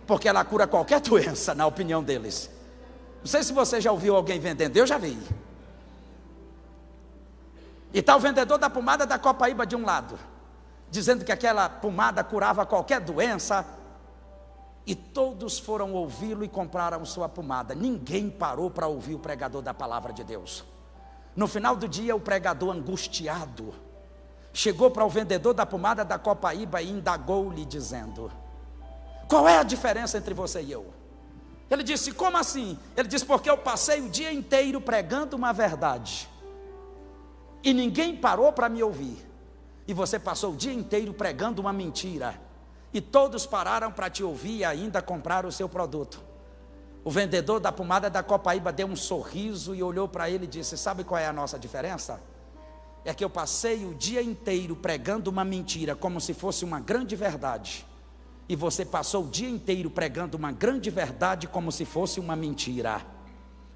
porque ela cura qualquer doença, na opinião deles. Não sei se você já ouviu alguém vendendo, eu já vi. E está o vendedor da pomada da Copaíba de um lado, dizendo que aquela pomada curava qualquer doença, e todos foram ouvi-lo e compraram sua pomada. Ninguém parou para ouvir o pregador da palavra de Deus. No final do dia, o pregador angustiado chegou para o vendedor da pomada da Copaíba e indagou-lhe dizendo: qual é a diferença entre você e eu? Ele disse: como assim? Ele disse: porque eu passei o dia inteiro pregando uma verdade e ninguém parou para me ouvir, e você passou o dia inteiro pregando uma mentira e todos pararam para te ouvir e ainda compraram o seu produto. O vendedor da pomada da Copaíba deu um sorriso e olhou para ele e disse: sabe qual é a nossa diferença? É que eu passei o dia inteiro pregando uma mentira como se fosse uma grande verdade, e você passou o dia inteiro pregando uma grande verdade como se fosse uma mentira.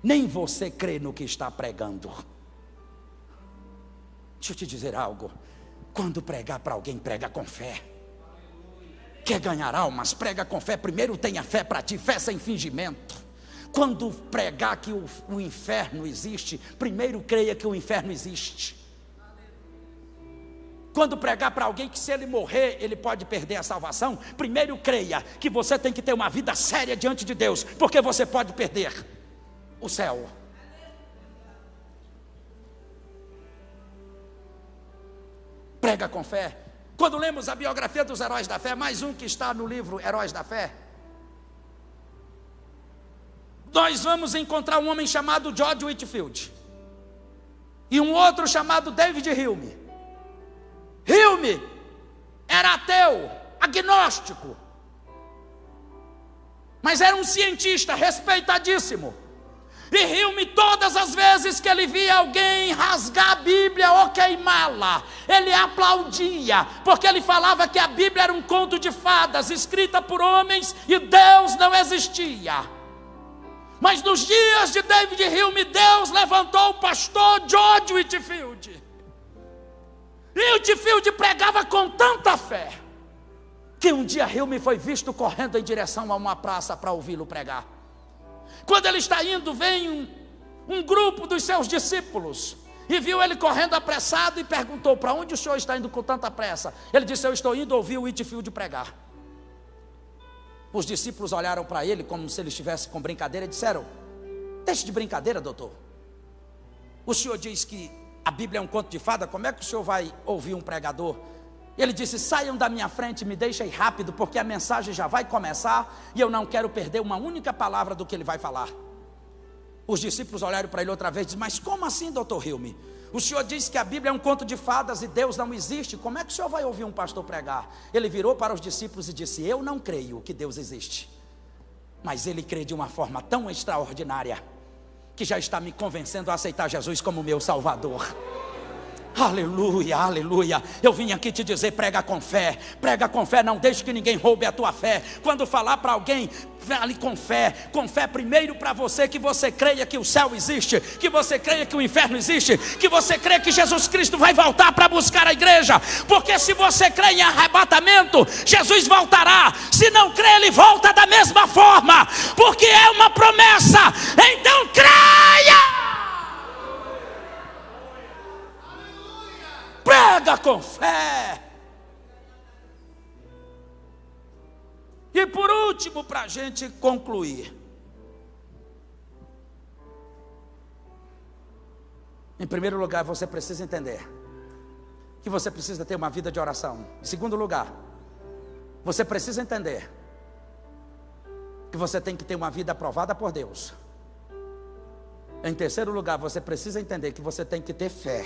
Nem você crê no que está pregando. Deixa eu te dizer algo: quando pregar para alguém, prega com fé. Quer ganhar almas? Prega com fé. Primeiro tenha fé para ti, fé sem fingimento. Quando pregar que o inferno existe, primeiro creia que o inferno existe. Quando pregar para alguém que se ele morrer, ele pode perder a salvação, primeiro creia que você tem que ter uma vida séria diante de Deus, porque você pode perder o céu. Prega com fé. Quando lemos a biografia dos heróis da fé, mais um que está no livro Heróis da Fé, nós vamos encontrar um homem chamado George Whitefield e um outro chamado David Hume. Hume era ateu, agnóstico, mas era um cientista respeitadíssimo. E Hume, todas as vezes que ele via alguém rasgar a Bíblia ou queimá-la, ele aplaudia, porque ele falava que a Bíblia era um conto de fadas, escrita por homens, e Deus não existia. Mas nos dias de David Hume, Deus levantou o pastor George Whitefield. E Whitefield pregava com tanta fé, que um dia Hume foi visto correndo em direção a uma praça para ouvi-lo pregar. Quando ele está indo, vem um grupo dos seus discípulos e viu ele correndo apressado e perguntou: para onde o senhor está indo com tanta pressa? Ele disse: eu estou indo ouvir o Whitefield pregar. Os discípulos olharam para ele como se ele estivesse com brincadeira e disseram: deixe de brincadeira, doutor. O senhor diz que a Bíblia é um conto de fada, como é que o senhor vai ouvir um pregador? Ele disse: saiam da minha frente, me deixem rápido, porque a mensagem já vai começar e eu não quero perder uma única palavra do que ele vai falar. Os discípulos olharam para ele outra vez e disseram: mas como assim, doutor Hilme? O senhor diz que a Bíblia é um conto de fadas e Deus não existe, como é que o senhor vai ouvir um pastor pregar? Ele virou para os discípulos e disse: eu não creio que Deus existe, mas ele crê de uma forma tão extraordinária, que já está me convencendo a aceitar Jesus como meu Salvador. Aleluia, aleluia. Eu vim aqui te dizer: prega com fé, não deixe que ninguém roube a tua fé. Quando falar para alguém, fale com fé primeiro para você, que você creia que o céu existe, que você creia que o inferno existe, que você creia que Jesus Cristo vai voltar para buscar a igreja, porque se você crê em arrebatamento, Jesus voltará. Se não crê, ele volta da mesma forma, porque é uma promessa. Então creia! Prega com fé. E por último, para a gente concluir, em primeiro lugar, você precisa entender que você precisa ter uma vida de oração. Em segundo lugar, você precisa entender que você tem que ter uma vida aprovada por Deus. Em terceiro lugar, você precisa entender que você tem que ter fé,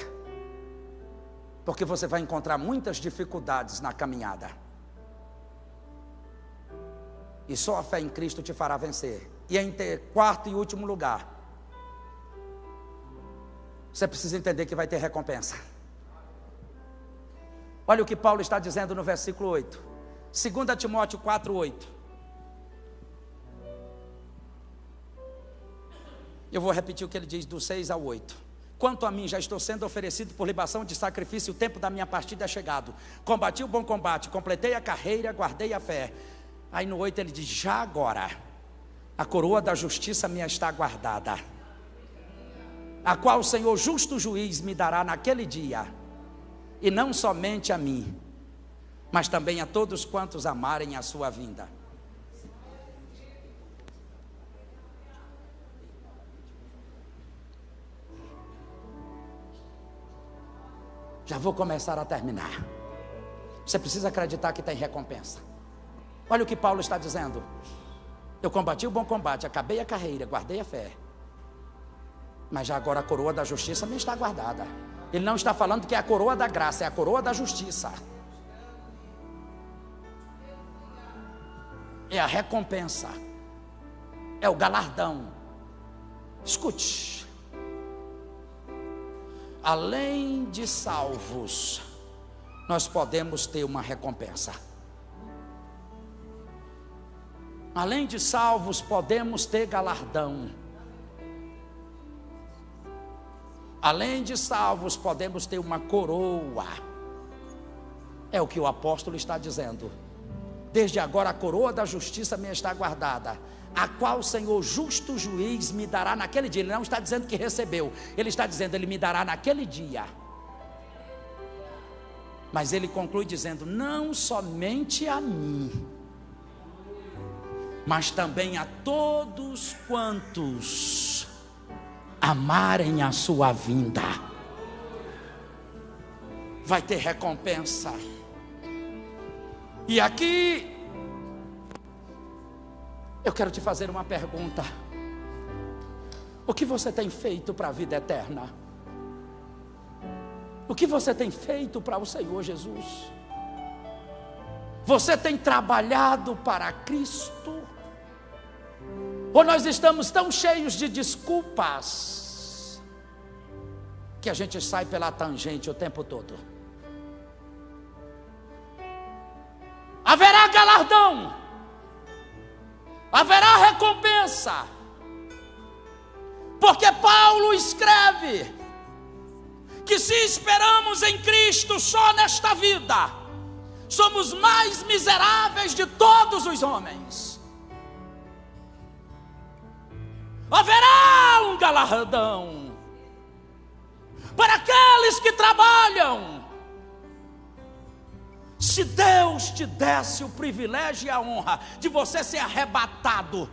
porque você vai encontrar muitas dificuldades na caminhada, e só a fé em Cristo te fará vencer. E em quarto e último lugar, você precisa entender que vai ter recompensa. Olha o que Paulo está dizendo no versículo 8, 2 Timóteo 4:8. Eu vou repetir o que ele diz do 6 ao 8. Quanto a mim, já estou sendo oferecido por libação de sacrifício, o tempo da minha partida é chegado. Combati o bom combate, completei a carreira, guardei a fé. Aí no 8 ele diz: já agora, a coroa da justiça me está guardada, a qual o Senhor justo juiz me dará naquele dia, e não somente a mim, mas também a todos quantos amarem a sua vinda. Já vou começar a terminar. Você precisa acreditar que tem recompensa. Olha o que Paulo está dizendo: eu combati o bom combate, acabei a carreira, guardei a fé, mas já agora a coroa da justiça me está guardada. Ele não está falando que é a coroa da graça, é a coroa da justiça. É a recompensa, é o galardão. Escute: além de salvos, nós podemos ter uma recompensa. Além de salvos, podemos ter galardão. Além de salvos, podemos ter uma coroa. É o que o apóstolo está dizendo: desde agora a coroa da justiça me está guardada, a qual o Senhor justo juiz me dará naquele dia. Ele não está dizendo que recebeu, ele está dizendo: ele me dará naquele dia. Mas ele conclui dizendo: não somente a mim, mas também a todos quantos amarem a sua vinda. Vai ter recompensa. E aqui eu quero te fazer uma pergunta: o que você tem feito para a vida eterna? O que você tem feito para o Senhor Jesus? Você tem trabalhado para Cristo? Ou nós estamos tão cheios de desculpas que a gente sai pela tangente o tempo todo? Haverá galardão, haverá recompensa, porque Paulo escreve que se esperamos em Cristo só nesta vida, somos mais miseráveis de todos os homens. Haverá um galardão, para aqueles que trabalham. Se Deus te desse o privilégio e a honra de você ser arrebatado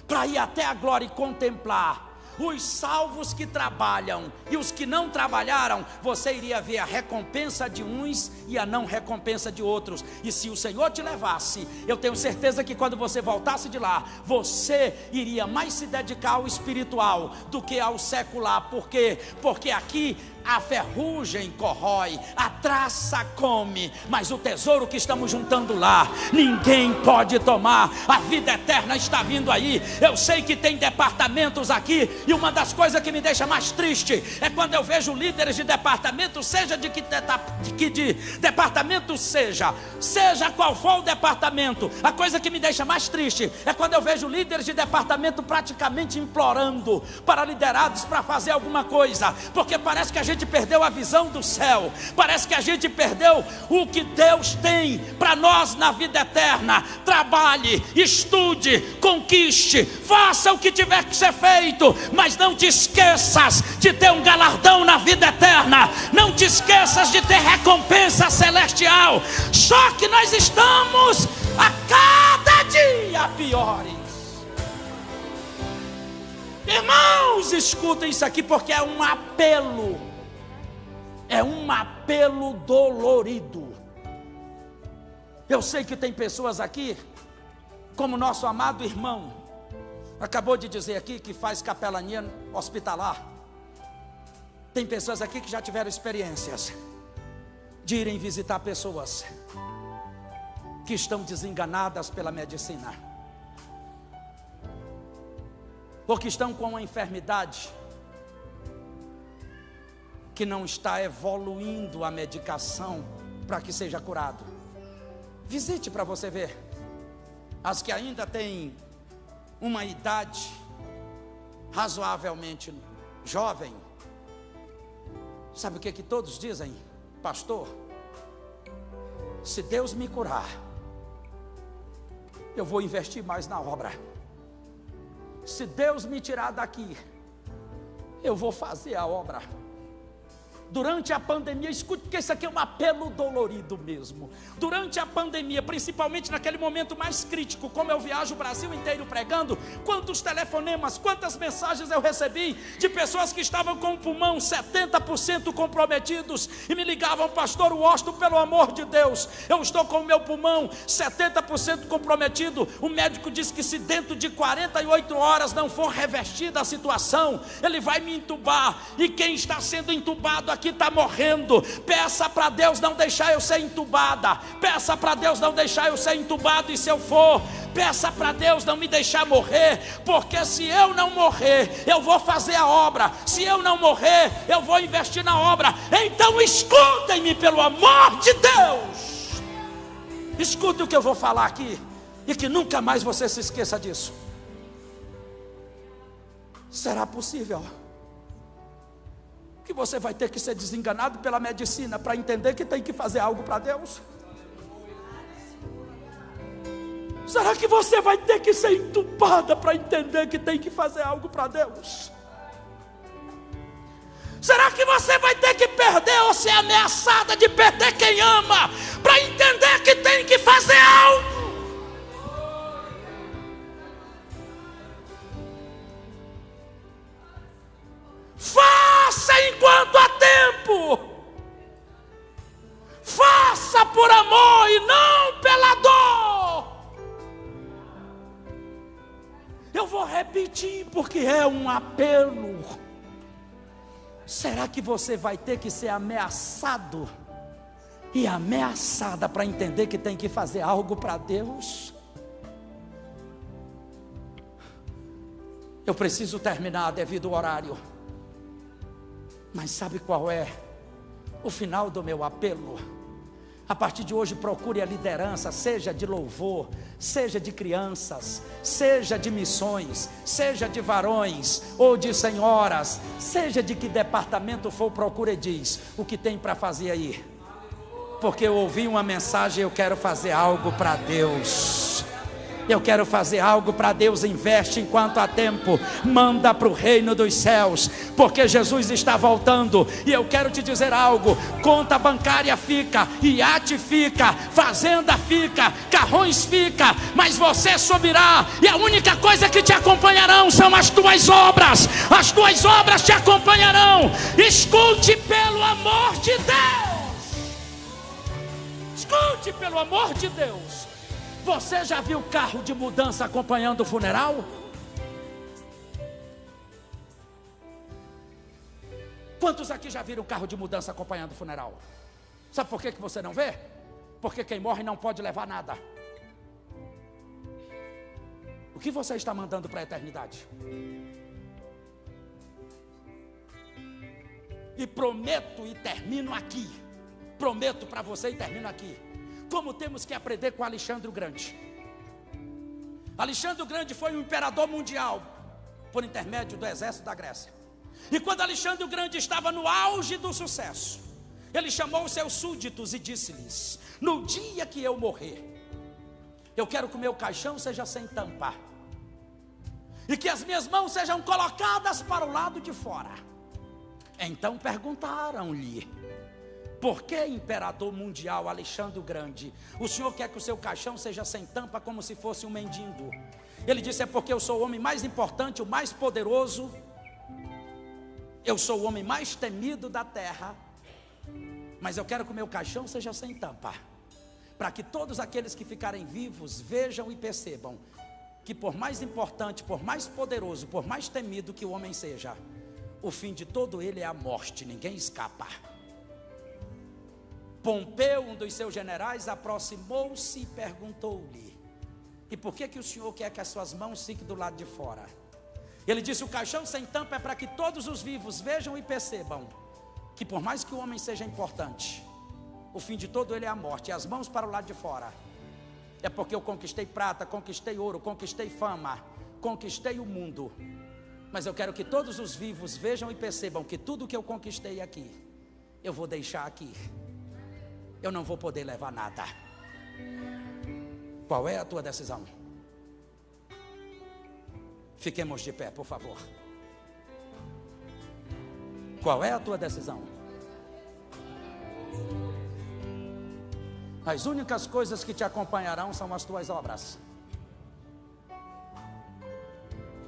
para ir até a glória e contemplar os salvos que trabalham e os que não trabalharam, você iria ver a recompensa de uns e a não recompensa de outros. E se o Senhor te levasse, eu tenho certeza que quando você voltasse de lá, você iria mais se dedicar ao espiritual do que ao secular. Por quê? Porque aqui a ferrugem corrói, a traça come, mas o tesouro que estamos juntando lá, ninguém pode tomar. A vida eterna está vindo aí. Eu sei que tem departamentos aqui, e uma das coisas que me deixa mais triste é quando eu vejo líderes de departamento, seja de que de departamento seja qual for o departamento. A coisa que me deixa mais triste é quando eu vejo líderes de departamento praticamente implorando para liderados para fazer alguma coisa, porque parece que a gente perdeu a visão do céu, parece que a gente perdeu o que Deus tem para nós na vida eterna. Trabalhe, estude, conquiste, faça o que tiver que ser feito, mas não te esqueças de ter um galardão na vida eterna, não te esqueças de ter recompensa celestial. Só que nós estamos a cada dia piores. Irmãos, escutem isso aqui, porque é um apelo. É um apelo dolorido. Eu sei que tem pessoas aqui, como nosso amado irmão acabou de dizer aqui, que faz capelania hospitalar. Tem pessoas aqui que já tiveram experiências de irem visitar pessoas que estão desenganadas pela medicina, ou que estão com uma enfermidade que não está evoluindo a medicação para que seja curado. Visite para você ver. As que ainda têm uma idade razoavelmente jovem, sabe o que todos dizem? Pastor, se Deus me curar, eu vou investir mais na obra. Se Deus me tirar daqui, eu vou fazer a obra. Durante a pandemia, escute, porque isso aqui é um apelo dolorido mesmo. Durante a pandemia, principalmente naquele momento mais crítico, como eu viajo o Brasil inteiro pregando, quantos telefonemas, quantas mensagens eu recebi de pessoas que estavam com o pulmão 70% comprometidos e me ligavam: pastor Washington, pelo amor de Deus, eu estou com o meu pulmão 70% comprometido. O médico disse que se dentro de 48 horas não for revestida a situação, ele vai me entubar, e quem está sendo entubado aqui está morrendo. Peça para Deus não deixar eu ser entubada, peça para Deus não deixar eu ser entubado, e se eu for, peça para Deus não me deixar morrer, porque se eu não morrer, eu vou fazer a obra. Se eu não morrer, eu vou investir na obra. Então escutem-me, pelo amor de Deus, escute o que eu vou falar aqui, e que nunca mais você se esqueça disso. Será possível que você vai ter que ser desenganado pela medicina para entender que tem que fazer algo para Deus? Será que você vai ter que ser entubada para entender que tem que fazer algo para Deus? Será que você vai ter que perder ou ser ameaçada de perder quem ama para entender que tem que fazer algo? Faça enquanto há tempo. Faça por amor e não pela dor. Eu vou repetir porque é um apelo. Será que você vai ter que ser ameaçado e ameaçada para entender que tem que fazer algo para Deus? Eu preciso terminar devido ao horário. Mas sabe qual é o final do meu apelo? A partir de hoje, procure a liderança, seja de louvor, seja de crianças, seja de missões, seja de varões ou de senhoras, seja de que departamento for, procure e diz o que tem para fazer aí. Porque eu ouvi uma mensagem, eu quero fazer algo para Deus. Eu quero fazer algo para Deus. Investe enquanto há tempo. Manda para o reino dos céus, porque Jesus está voltando. E eu quero te dizer algo: conta bancária fica, iate fica, fazenda fica, carrões fica, mas você subirá. E a única coisa que te acompanharão são as tuas obras. As tuas obras te acompanharão. Escute, pelo amor de Deus. Escute, pelo amor de Deus. Você já viu carro de mudança acompanhando o funeral? Quantos aqui já viram carro de mudança acompanhando o funeral? Sabe por que você não vê? Porque quem morre não pode levar nada. O que você está mandando para a eternidade? E prometo e termino aqui. Prometo para você e termino aqui. Como temos que aprender com Alexandre o Grande. Alexandre o Grande foi um imperador mundial, por intermédio do exército da Grécia. E quando Alexandre o Grande estava no auge do sucesso, ele chamou os seus súditos e disse-lhes: no dia que eu morrer, eu quero que o meu caixão seja sem tampa, e que as minhas mãos sejam colocadas para o lado de fora. Então perguntaram-lhe: por que, imperador mundial Alexandre o Grande, o senhor quer que o seu caixão seja sem tampa, como se fosse um mendigo? Ele disse: é porque eu sou o homem mais importante, o mais poderoso, eu sou o homem mais temido da terra, mas eu quero que o meu caixão seja sem tampa, para que todos aqueles que ficarem vivos vejam e percebam que por mais importante, por mais poderoso, por mais temido que o homem seja, o fim de todo ele é a morte, ninguém escapa. Pompeu, um dos seus generais, aproximou-se e perguntou-lhe: e por que o senhor quer que as suas mãos fiquem do lado de fora? Ele disse: o caixão sem tampa é para que todos os vivos vejam e percebam que por mais que o homem seja importante, o fim de todo ele é a morte. E as mãos para o lado de fora é porque eu conquistei prata, conquistei ouro, conquistei fama, conquistei o mundo, mas eu quero que todos os vivos vejam e percebam que tudo que eu conquistei aqui, eu vou deixar aqui. Eu não vou poder levar nada. Qual é a tua decisão? Fiquemos de pé, por favor. Qual é a tua decisão? As únicas coisas que te acompanharão são as tuas obras.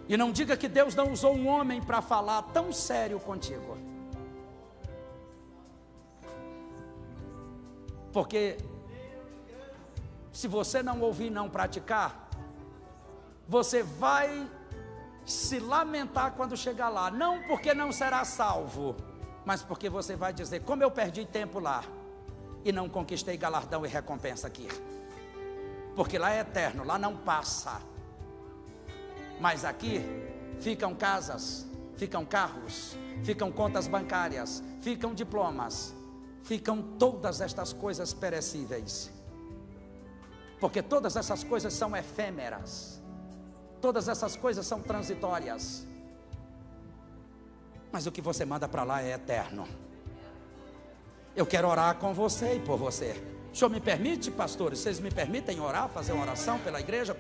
E não diga que Deus não usou um homem para falar tão sério contigo. Porque se você não ouvir, não praticar, você vai se lamentar quando chegar lá. Não porque não será salvo, mas porque você vai dizer: como eu perdi tempo lá e não conquistei galardão e recompensa aqui. Porque lá é eterno, lá não passa. Mas aqui ficam casas, ficam carros, ficam contas bancárias, ficam diplomas, ficam todas estas coisas perecíveis, porque todas essas coisas são efêmeras, todas essas coisas são transitórias, mas o que você manda para lá é eterno. Eu quero orar com você e por você. O senhor me permite, pastores? Vocês me permitem orar, fazer uma oração pela igreja?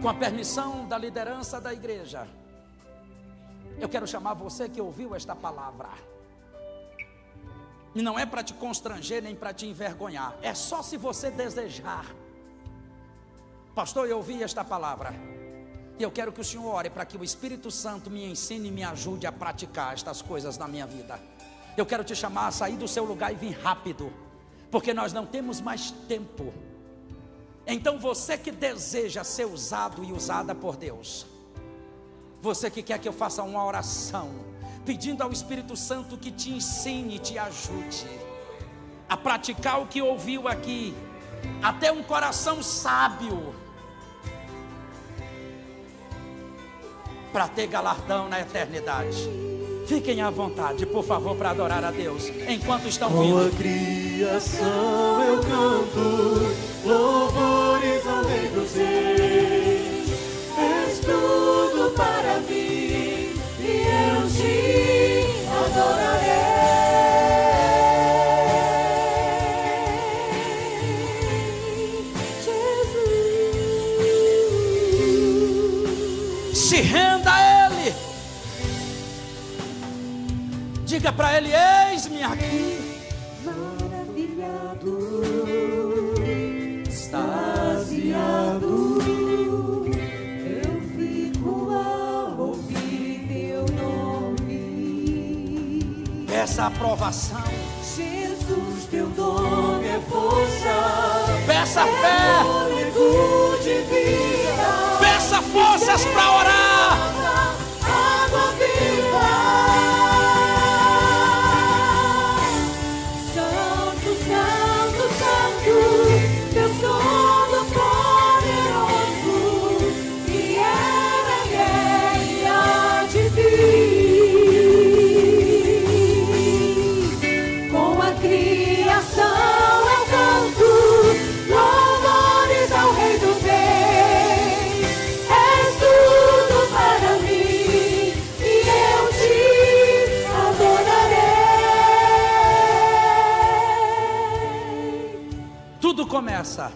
Com a permissão da liderança da igreja, eu quero chamar você que ouviu esta palavra. E não é para te constranger nem para te envergonhar. É só se você desejar. Pastor, eu ouvi esta palavra e eu quero que o senhor ore para que o Espírito Santo me ensine e me ajude a praticar estas coisas na minha vida. Eu quero te chamar a sair do seu lugar e vir rápido, porque nós não temos mais tempo. Então você que deseja ser usado e usada por Deus, você que quer que eu faça uma oração, pedindo ao Espírito Santo que te ensine e te ajude a praticar o que ouviu aqui, até um coração sábio, para ter galardão na eternidade. Fiquem à vontade, por favor, para adorar a Deus, enquanto estão vindo. Com a criação eu canto louvores ao Rei dos Reis. És tudo para mim e eu te adorarei. renda a Ele. Diga para Ele: eis-me aqui. Maravilhado, extasiado, eu fico ao ouvir teu nome. Peça aprovação. Jesus, teu nome é força. Peça fé. Fôlego de vida. Peça forças para orar. Água viva. Santo, santo, santo, Deus todo-poderoso, que era e há de vir. Com a criação eu canto louvores ao Rei dos Reis. És tudo para mim e eu te adorarei. Tudo começa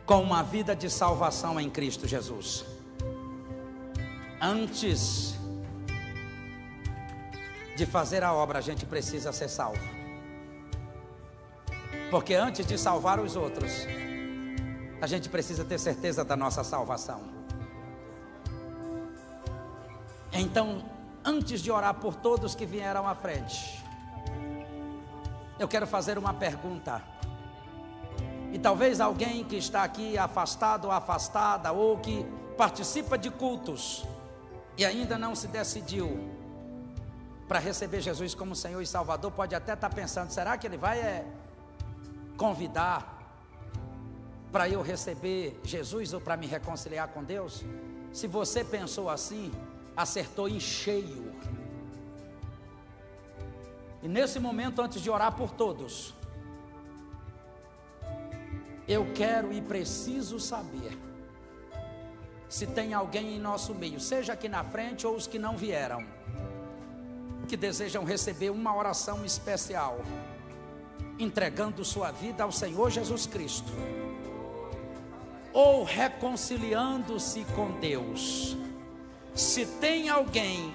com uma vida de salvação em Cristo Jesus. Antes de fazer a obra, a gente precisa ser salvo. Porque antes de salvar os outros, a gente precisa ter certeza da nossa salvação. Então, antes de orar por todos que vieram à frente, eu quero fazer uma pergunta. E talvez alguém que está aqui afastado ou afastada, ou que participa de cultos e ainda não se decidiu para receber Jesus como Senhor e Salvador, pode até estar pensando: será que Ele vai convidar para eu receber Jesus ou para me reconciliar com Deus? Se você pensou assim, acertou em cheio. E nesse momento, antes de orar por todos, eu quero e preciso saber se tem alguém em nosso meio, seja aqui na frente ou os que não vieram, que desejam receber uma oração especial, entregando sua vida ao Senhor Jesus Cristo, ou reconciliando-se com Deus. Se tem alguém,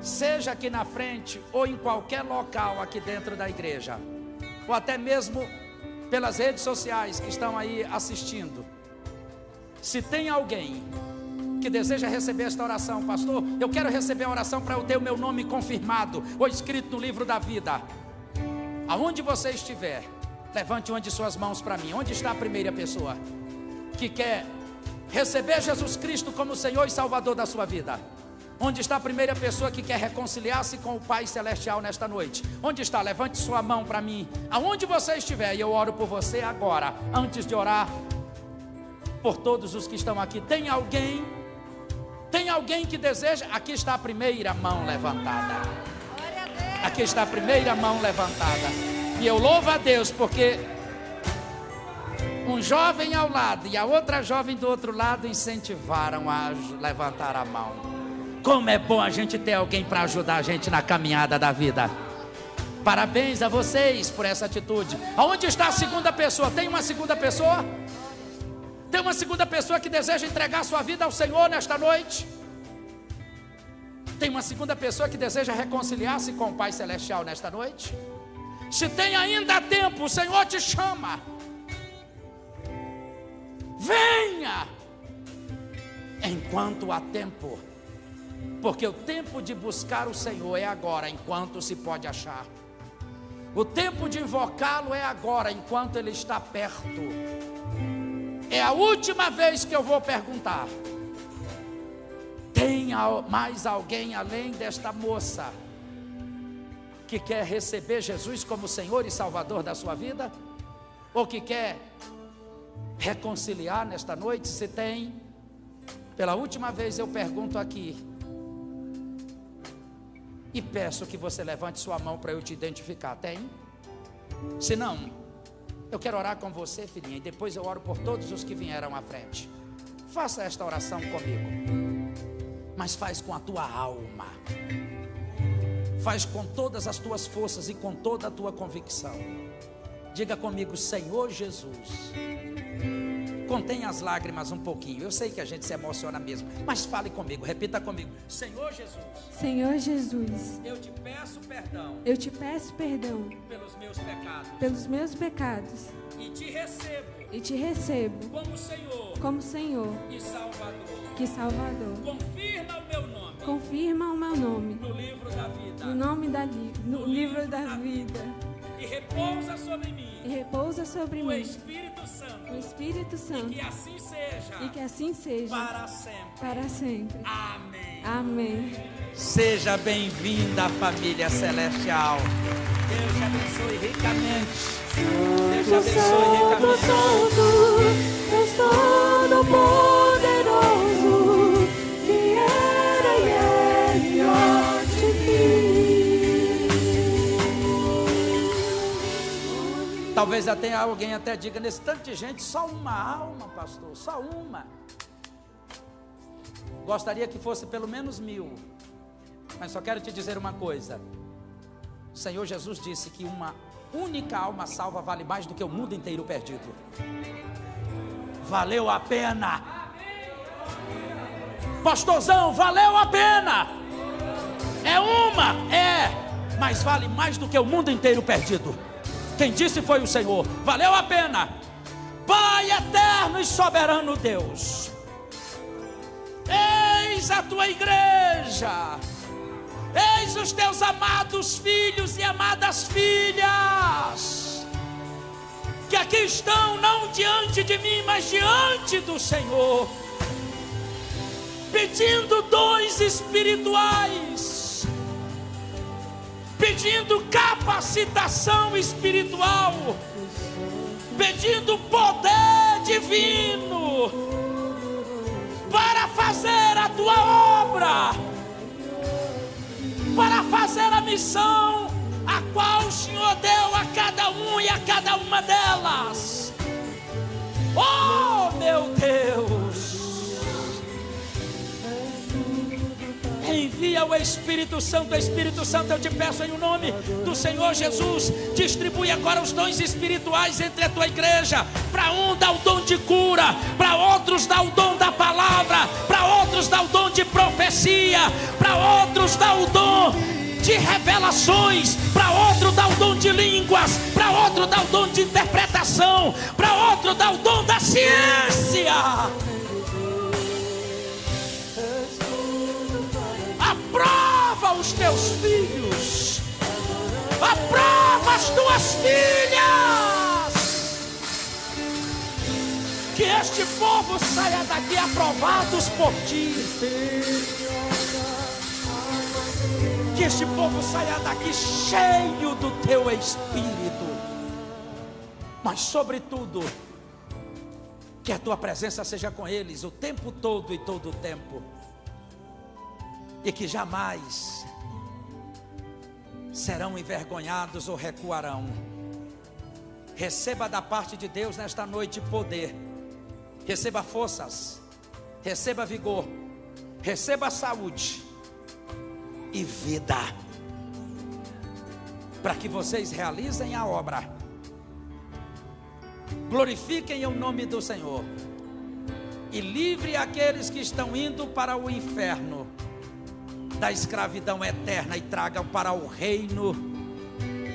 seja aqui na frente ou em qualquer local aqui dentro da igreja, ou até mesmo pelas redes sociais que estão aí assistindo, se tem alguém que deseja receber esta oração: pastor, eu quero receber a oração para eu ter o meu nome confirmado ou escrito no livro da vida. Aonde você estiver, levante uma de suas mãos para mim. Onde está a primeira pessoa que quer receber Jesus Cristo como Senhor e Salvador da sua vida? Onde está a primeira pessoa que quer reconciliar-se com o Pai Celestial nesta noite? Onde está? Levante sua mão para mim. Aonde você estiver, e eu oro por você agora. Antes de orar por todos os que estão aqui, tem alguém que deseja? Aqui está a primeira mão levantada. Aqui está a primeira mão levantada. E eu louvo a Deus porque um jovem ao lado e a outra jovem do outro lado incentivaram a levantar a mão. Como é bom a gente ter alguém para ajudar a gente na caminhada da vida. Parabéns a vocês por essa atitude. Aonde está a segunda pessoa? Tem uma segunda pessoa? Tem uma segunda pessoa que deseja entregar sua vida ao Senhor nesta noite? Tem uma segunda pessoa que deseja reconciliar-se com o Pai Celestial nesta noite? Se tem ainda tempo, o Senhor te chama. Venha enquanto há tempo, porque o tempo de buscar o Senhor é agora, enquanto se pode achar. O tempo de invocá-lo é agora, enquanto Ele está perto. É a última vez que eu vou perguntar: tem mais alguém além desta moça que quer receber Jesus como Senhor e Salvador da sua vida? Ou que quer reconciliar nesta noite? Se tem, pela última vez eu pergunto aqui, e peço que você levante sua mão para eu te identificar. Tem? Se não, eu quero orar com você, filhinha, e depois eu oro por todos os que vieram à frente. Faça esta oração comigo, mas faz com a tua alma, faz com todas as tuas forças e com toda a tua convicção. Diga comigo: Senhor Jesus, Contenha as lágrimas um pouquinho. Eu sei que a gente se emociona mesmo, mas fale comigo, repita comigo. Senhor Jesus, Senhor Jesus, eu te peço perdão eu te peço perdão pelos meus pecados pelos meus pecados e te recebo como como Senhor Senhor e Salvador. e Salvador. Confirma o meu nome No livro da vida. no livro da vida E repousa sobre mim e repousa sobre o mim Espírito Santo. o Espírito Santo E que assim seja para sempre. Amém. Amém. Seja bem-vinda à família celestial. Deus te abençoe ricamente. Deus te abençoe ricamente. Deus Todo-Poderoso, que era e é de mim. Talvez até alguém até diga, nesse tanto de gente, só uma alma, pastor, só uma. Gostaria que fosse pelo menos 1000. Mas só quero te dizer uma coisa. O Senhor Jesus disse que uma única alma salva vale mais do que o mundo inteiro perdido. Valeu a pena. Pastorzão, valeu a pena. É uma, mas vale mais do que o mundo inteiro perdido. Quem disse foi o Senhor. Valeu a pena. Pai eterno e soberano Deus, eis a tua igreja, eis os teus amados filhos e amadas filhas, que aqui estão não diante de mim, mas diante do Senhor, pedindo dons espirituais, pedindo capacitação espiritual, pedindo poder divino para fazer a tua obra, para fazer a missão a qual o Senhor deu a cada um e a cada uma delas. Oh, meu Deus, envia o Espírito Santo. Espírito Santo, eu te peço em nome do Senhor Jesus, distribui agora os dons espirituais entre a tua igreja. Para um dá o dom de cura, para outros dá o dom da palavra, para outros dá o dom de profecia, para outros dá o dom de revelações, para outro dá o dom de línguas, para outro dá o dom de interpretação, para outro dá o dom da ciência. Aprova os teus filhos, aprova as tuas filhas, que este povo saia daqui aprovados por ti, que este povo saia daqui cheio do teu Espírito, mas sobretudo que a tua presença seja com eles o tempo todo e todo o tempo, e que jamais serão envergonhados ou recuarão. Receba da parte de Deus nesta noite poder, receba forças, receba vigor, receba saúde e vida, para que vocês realizem a obra, glorifiquem o nome do Senhor e livre aqueles que estão indo para o inferno da escravidão eterna e tragam para o reino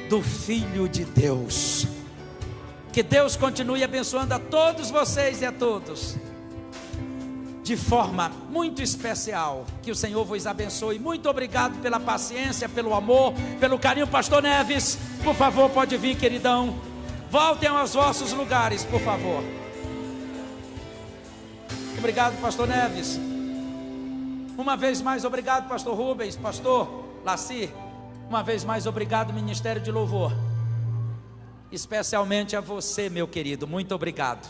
do Filho de Deus. Que Deus continue abençoando a todos vocês e a todos de forma muito especial. Que o Senhor vos abençoe. Muito obrigado pela paciência, pelo amor, pelo carinho. Pastor Neves, por favor, pode vir, queridão. Voltem aos vossos lugares, por favor. Obrigado, Pastor Neves. Uma vez mais, obrigado, pastor Rubens, pastor Laci. Uma vez mais, obrigado, Ministério de Louvor. Especialmente a você, meu querido, muito obrigado.